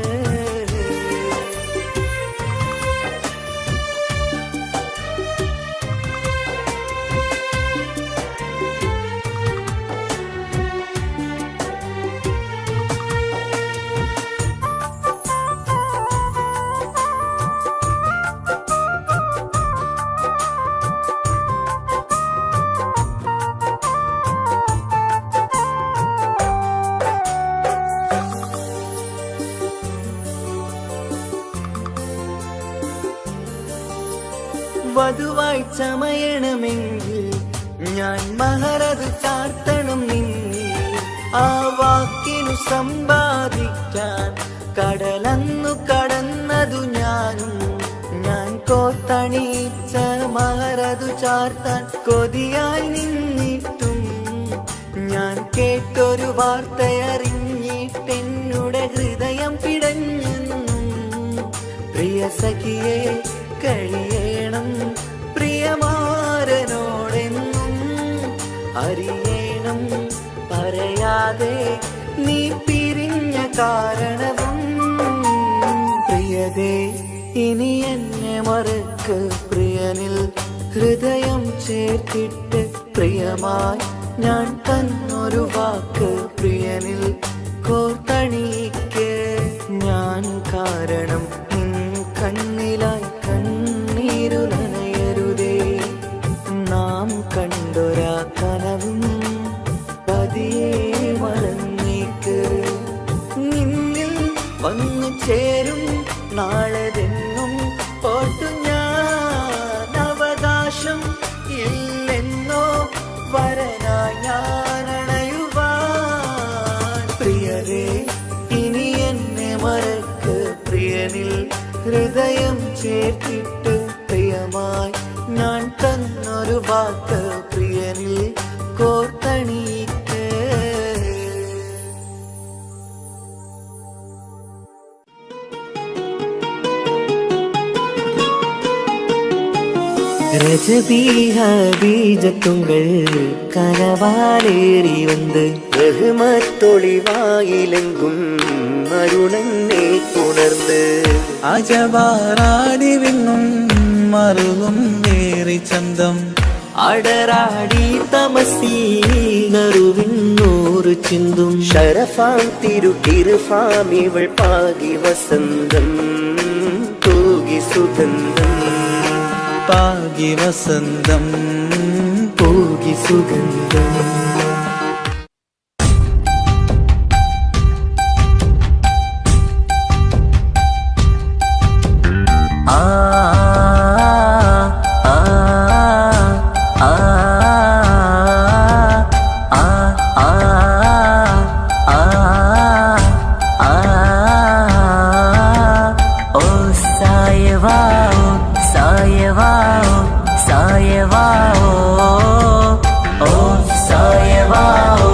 D: വധുവായി ചമയണമെങ്കിൽ ഞാൻ മഹറത് ചാർത്തണം നിന്നിൽ ആ വാക്കിനു സമ്പാദിക്കാൻ കടലന്നു കടന്നതു ഞാനും ഞാൻ കോത്തണിച്ച മഹറതു ചാർത്താൻ കൊതിയായി നിന്നിട്ടും ഞാൻ കേട്ടൊരു വാർത്തയറിഞ്ഞിട്ടെന്നുടെ ഹൃദയം പിടഞ്ഞെന്നും പ്രിയ സഖിയെ കഴിയണം പ്രിയമാരനോടെന്നും അറിയണം പറയാതെ നീ പിരിഞ്ഞ കാരണവും പ്രിയതേ ഇനി എന്നെ മറക്ക് പ്രിയനിൽ ഹൃദയം ചേർത്തിട്ട് പ്രിയമായി ഞാൻ തന്നൊരു വാക്ക് പ്രിയനിൽ കോർത്തണിക്ക് ഞാൻ കാരണം നിൻ കണ്ണിലായി കണ്ണീരു നനയരുതേ നാം കണ്ടൊരാ കനവും പതിയെ മറന്നേക്ക് നിന്നിൽ വന്നു ചേരും നാളെതെങ്ങും ഓർത്തു ഞാൻ അവകാശം ഇല്ലെന്നോ ചേർത്തിട്ട് പ്രിയമായി ഞാൻ തന്നൊരു വാക്ക് പ്രിയനിൽ കോർത്തണിക്ക്. ரஜபீஜத்துங்கள் கனவாலேறி வந்து ரகுமத்தொழிவாயிலெங்கும் அருணன்னே உணர்ந்து
B: അജവാറാടി വിണ്ണും മറുകും വേറി ചന്തം
D: അടരാടി തമസീനറുവിന്നൂറ് ചിന്തും ശരഫാം തിരുകിരുഫാം ഇവൾ പാകി വസന്തം തൂകി സുഗന്ധം
B: പാകി വസന്തം
D: പൂകി സുഗന്ധം. ആ ആ ആ ആ ആ ആ ഓ സായവാओ സായവാओ സായവാओ ഓ സായവാओ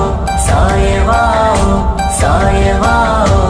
D: സായവാओ സായവാओ.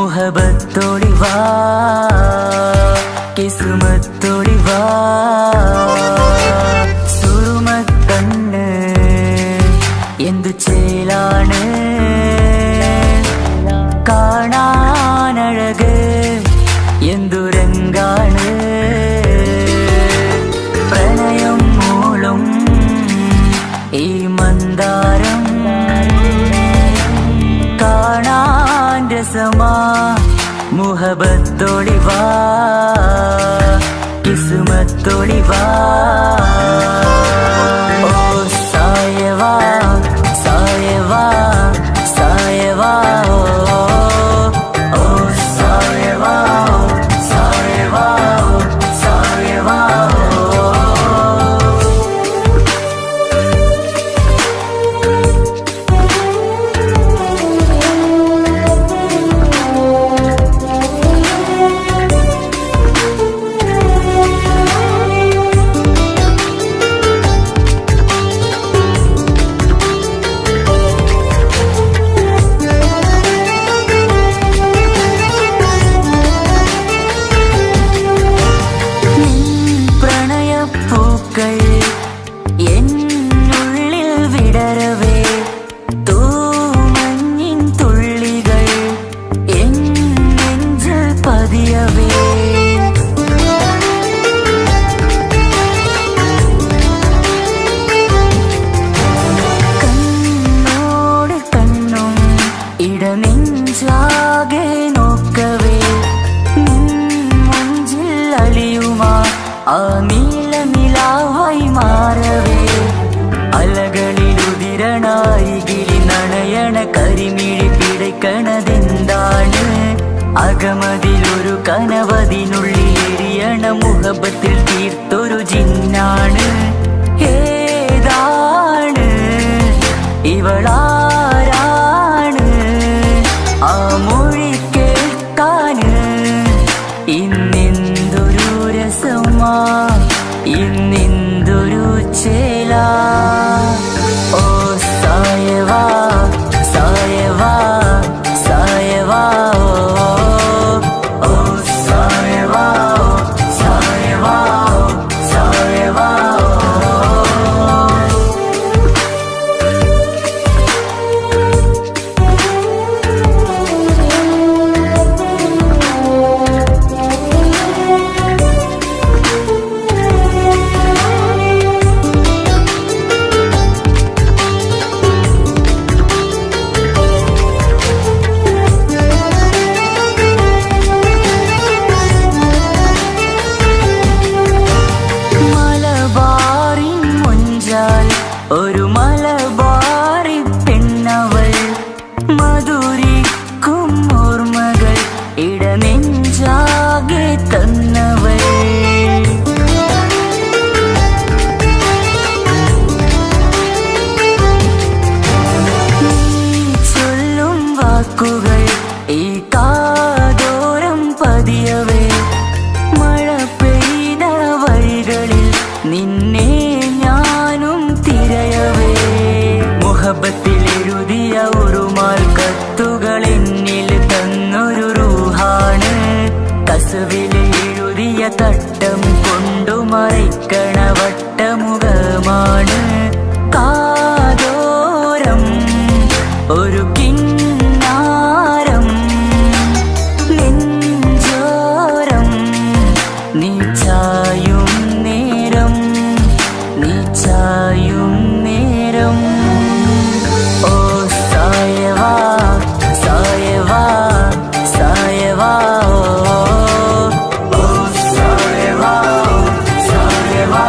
D: മുഹബത്തൊളിവാ കിസ്മത്തൊളിവാ സുറുമക്കണ്ണ് എന്തു ചേലാണ് കാണാനഴക് എന്തുരങ്കാണ് പ്രണയം മൂളും ഈ മന്ദാരം കാണാൻ രസമാ മുഹബത്തൊളിവാ കിസ്മത്തൊളിവാ. ഓ സായവാ സായവാ സായവാ ഓ സായവാ സായവാ സായവാ. എന്നുള്ളിൽ വിടരവേ തൂമഞ്ഞിൻ തുള്ളികൾ എൻ നെഞ്ചിൽ പതിയവേ കണ്ണോട് കണ്ണും ഇടനെഞ്ചാകെ നോക്കവേ മുഞ്ചിൽ അലിയുമാ ആ നീലനിലാവായി മാറവേ അലകളിലുതിരണാരികിലി നണയണ കരിമിഴി പിടയ്ക്കണതെന്താണ് അകമതിലൊരു കനവതിനുള്ളിൽ എരിയണ മുഹബത്തിൽ തീർത്തൊരു ജിന്നാണ് ഏതാണ് ഇവളാരാണ് ആ മൊഴി കേൾക്കാന് ഇന്നെന്തൊരു രസമാ ഇന്നെന്തൊരു ചേലാ. ഓ സായവാ സായവാ സായവാ ഓ സായവാ സായവാ സായവാ. മഴ പെയ്ത വഴികളിൽ നിന്നെ ഞാനും തിരയവേ മുഹബത്തിൽ എഴുതിയ ഒരുമാൽ കത്തുകൾ എന്നിൽ തന്നൊരു റൂഹാണ് കസവിൽ എഴുതിയ തട്ടം കൊണ്ടു മറിക്കണ വട്ടമുഖമാണ് കാതോരം ഒരു കിന്നാരം നെഞ്ചോരം നീ ചായും നേരം നീ ചായും നേരം ഓ സായവാ സായവാ സായവാ ഓ സായവാ സായവാ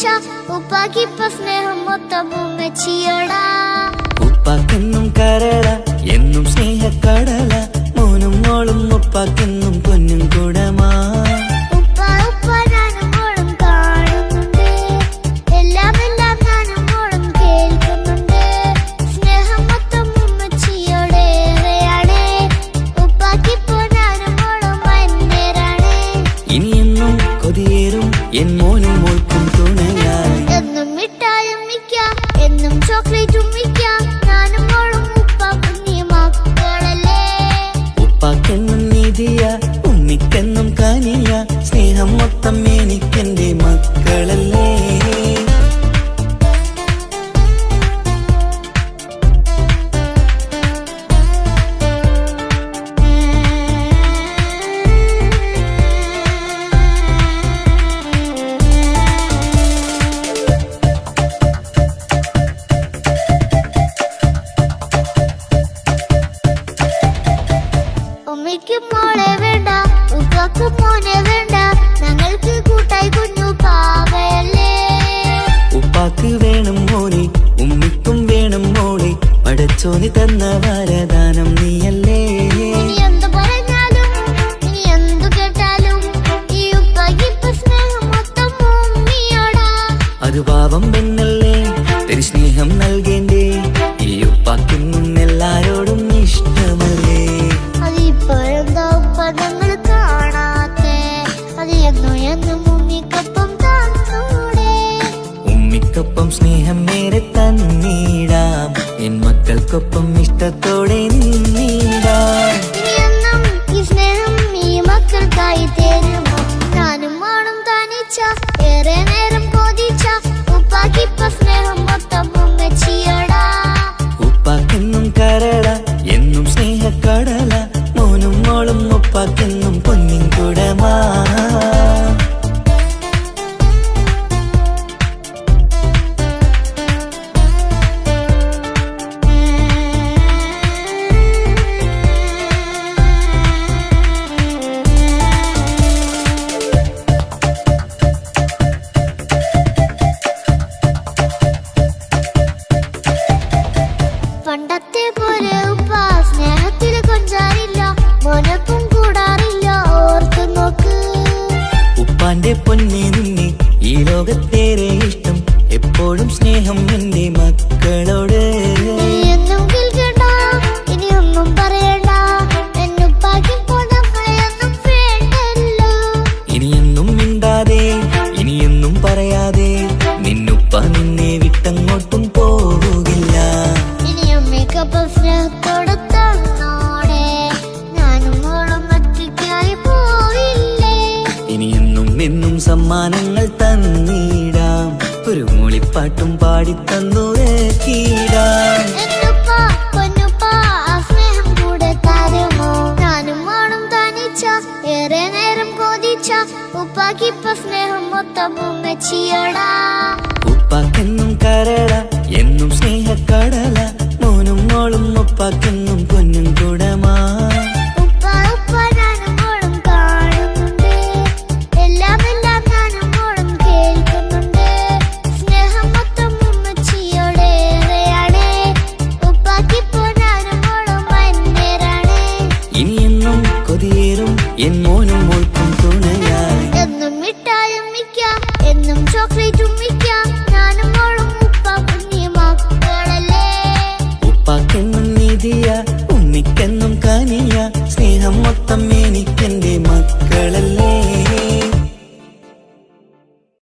A: കൊതിച്ച ഉപ്പാക്കിപ്പ സ്നേഹം മൊത്തം ഉമ്മച്ചിയോടാ.
B: ഉപ്പാക്കെന്നും കരള എന്നും സ്നേഹക്കടല മോനും മോളും ഉപ്പാക്കെന്നും പൊന്നും കുടമാ.
A: ഉപ്പ ഉപ്പ ഞാനും മോളും കാണുന്നുണ്ട്, എല്ലാം എല്ലാം ഞാനും മോളും കേൾക്കുന്നുണ്ട്. സ്നേഹം മൊത്തം ഉമ്മച്ചിയോടേറെയാണ്, ഉപ്പാക്കിപ്പോ ഞാനും മോളും അന്യരാണ്.
B: ഇനിയെന്നും കൊതിയേറും എൻ മോനും മോൾക്കും തുണയായി.
A: എന്നും മിഠായും മിക്കാം, എന്നും ചോക്ലേറ്റും മിക്കാം, ഞാനും മോളും ഉപ്പാക്കും നീ മക്കളല്ലേ.
B: ഉപ്പാക്കെന്നും നീതിയ ഉമ്മിക്കെന്നും കനിയ സ്നേഹം മൊത്തം എനിക്കെന്റെ മക്കളല്ലേ.
A: ഉമ്മയ്ക്ക് മോളെ വേണ്ട, ഉപ്പാക്ക് മോനെ വേണ്ട, ഞങ്ങൾക്ക് കൂട്ടായി കുഞ്ഞു പാവയല്ലേ.
B: ഉപ്പാക്ക് വേണം മോനെ ഉമ്മിക്കും വേണം മോളെ, പടച്ചോന് തന്ന വരദാനം നീയല്ലേ.
A: ഇനി എന്തു പറഞ്ഞാലും ഇനി എന്തു കേട്ടാലും ഈ ഉപ്പാക്കിപ്പ സ്നേഹം മൊത്തം ഉമ്മിയോടാ.
B: അത് പാവം പെണ്ണല്ലേ ഒരു സ്നേഹം നൽകേണ്ടേ, ഈ ഉപ്പാക്കെന്നും എല്ലാരോടും ഇഷ്ടമല്ലേ.
A: അതിപ്പോഴെന്താ ഉപ്പ ഞങ്ങൾ കാണാത്തെ, അത് എന്നും എന്നും ഉമ്മിക്കൊപ്പം തന്നൂടെ.
B: ഉമ്മിക്കൊപ്പം സ്നേഹം നേരെ തന്നീടാം, എൻ മക്കൾക്കൊപ്പം ഇഷ്ടത്തോടെ നിന്നീടാം.
A: ഇനിയെന്നും ഈ സ്നേഹം ഈ മക്കൾക്കായി തരുമോ, ഞാനും മോളും തനിച്ച ഏറെ നേരം കൊതിച്ച ഉപ്പാക്കിപ്പ സ്നേഹം മൊത്തം ഉമ്മച്ചിയോടാ.
B: ഉപ്പാക്കെന്നും കരള എന്നും സ്നേഹക്കടല മോനും മോളും ഉപ്പാക്കെന്നും പൊന്നിൻ കുടമാ.
A: പണ്ടത്തെ പോലെ ഉപ്പ സ്നേഹത്തിൽ കൊഞ്ചാറില്ല, മോനൊപ്പം കൂടാറില്ല, ഓർത്തു നോക്ക്.
B: ഉപ്പാന്റെ പൊന്നെ നിന്നെ ഈ ലോകത്തേറെ ഇഷ്ടം, എപ്പോഴും സ്നേഹം എന്റെ മക്കളോട്.
A: ഇനി എന്നും കേൾക്കണ്ട, ഇനി ഒന്നും പറയണ്ട, എന്നുപ്പാക്കിപ്പോ നമ്മളെയൊന്നും വേണ്ടല്ലോ.
B: ഇനിയെന്നും മിണ്ടാതെ ഇനിയെന്നും പറയാതെ നിന്നുപ്പ നിന്നെ വിട്ടങ്ങോട്ടും പോവുകില്ല.
A: ഇനി അമ്മയ്ക്കൊപ്പം സ്നേഹത്തോടെ തന്നോടെ, ഞാനും മോളും ഒറ്റയ്ക്കായി പോയില്ലേ.
B: ഇനിയെന്നും എന്നും സമ്മാനങ്ങൾ തന്നീടാം, ഒരു മൂളിപ്പാട്ടും പാടിത്തന്നുറക്കീടാം.
A: എന്നുപ്പ പൊന്നുപ്പ ആ സ്നേഹം കൂടെ തരുമോ, ഞാനും മോളും തനിച്ച ഏറെ നേരം കൊതിച്ച ഉപ്പാക്കിപ്പ സ്നേഹം മൊത്തം ഉമ്മച്ചിയോടാ.
B: ഉപ്പാക്കെന്നും കരള എന്നും സ്നേഹക്കടല മോനും മോളും ഉപ്പാക്കെന്നും പൊന്നും കുടമാ.
A: ഉപ്പ ഉപ്പ ഞാനും മോളും കാണുന്നുണ്ട്, എല്ലാം എല്ലാം ഞാനും മോളും കേൾക്കുന്നുണ്ട്. സ്നേഹം മൊത്തം ഉമ്മച്ചിയോടേറെയാണ്, ഉപ്പാക്കിപ്പോ ഞാനും മോളും അന്യരാണ്.
B: ഇനിയെന്നും കൊതിയേറും എൻ മോനും മോൾക്കും തുണയായി.
A: എന്നും മിഠായും മിക്കാം, എന്നും ചോക്ലേറ്റും മിക്കാം, ഞാനും മോളും ഉപ്പാക്കും നീ മക്കളല്ലേ.
B: ഉപ്പാക്കെന്നും നീതിയ ഉമ്മിക്കെന്നും കനിയ സ്നേഹം മൊത്തം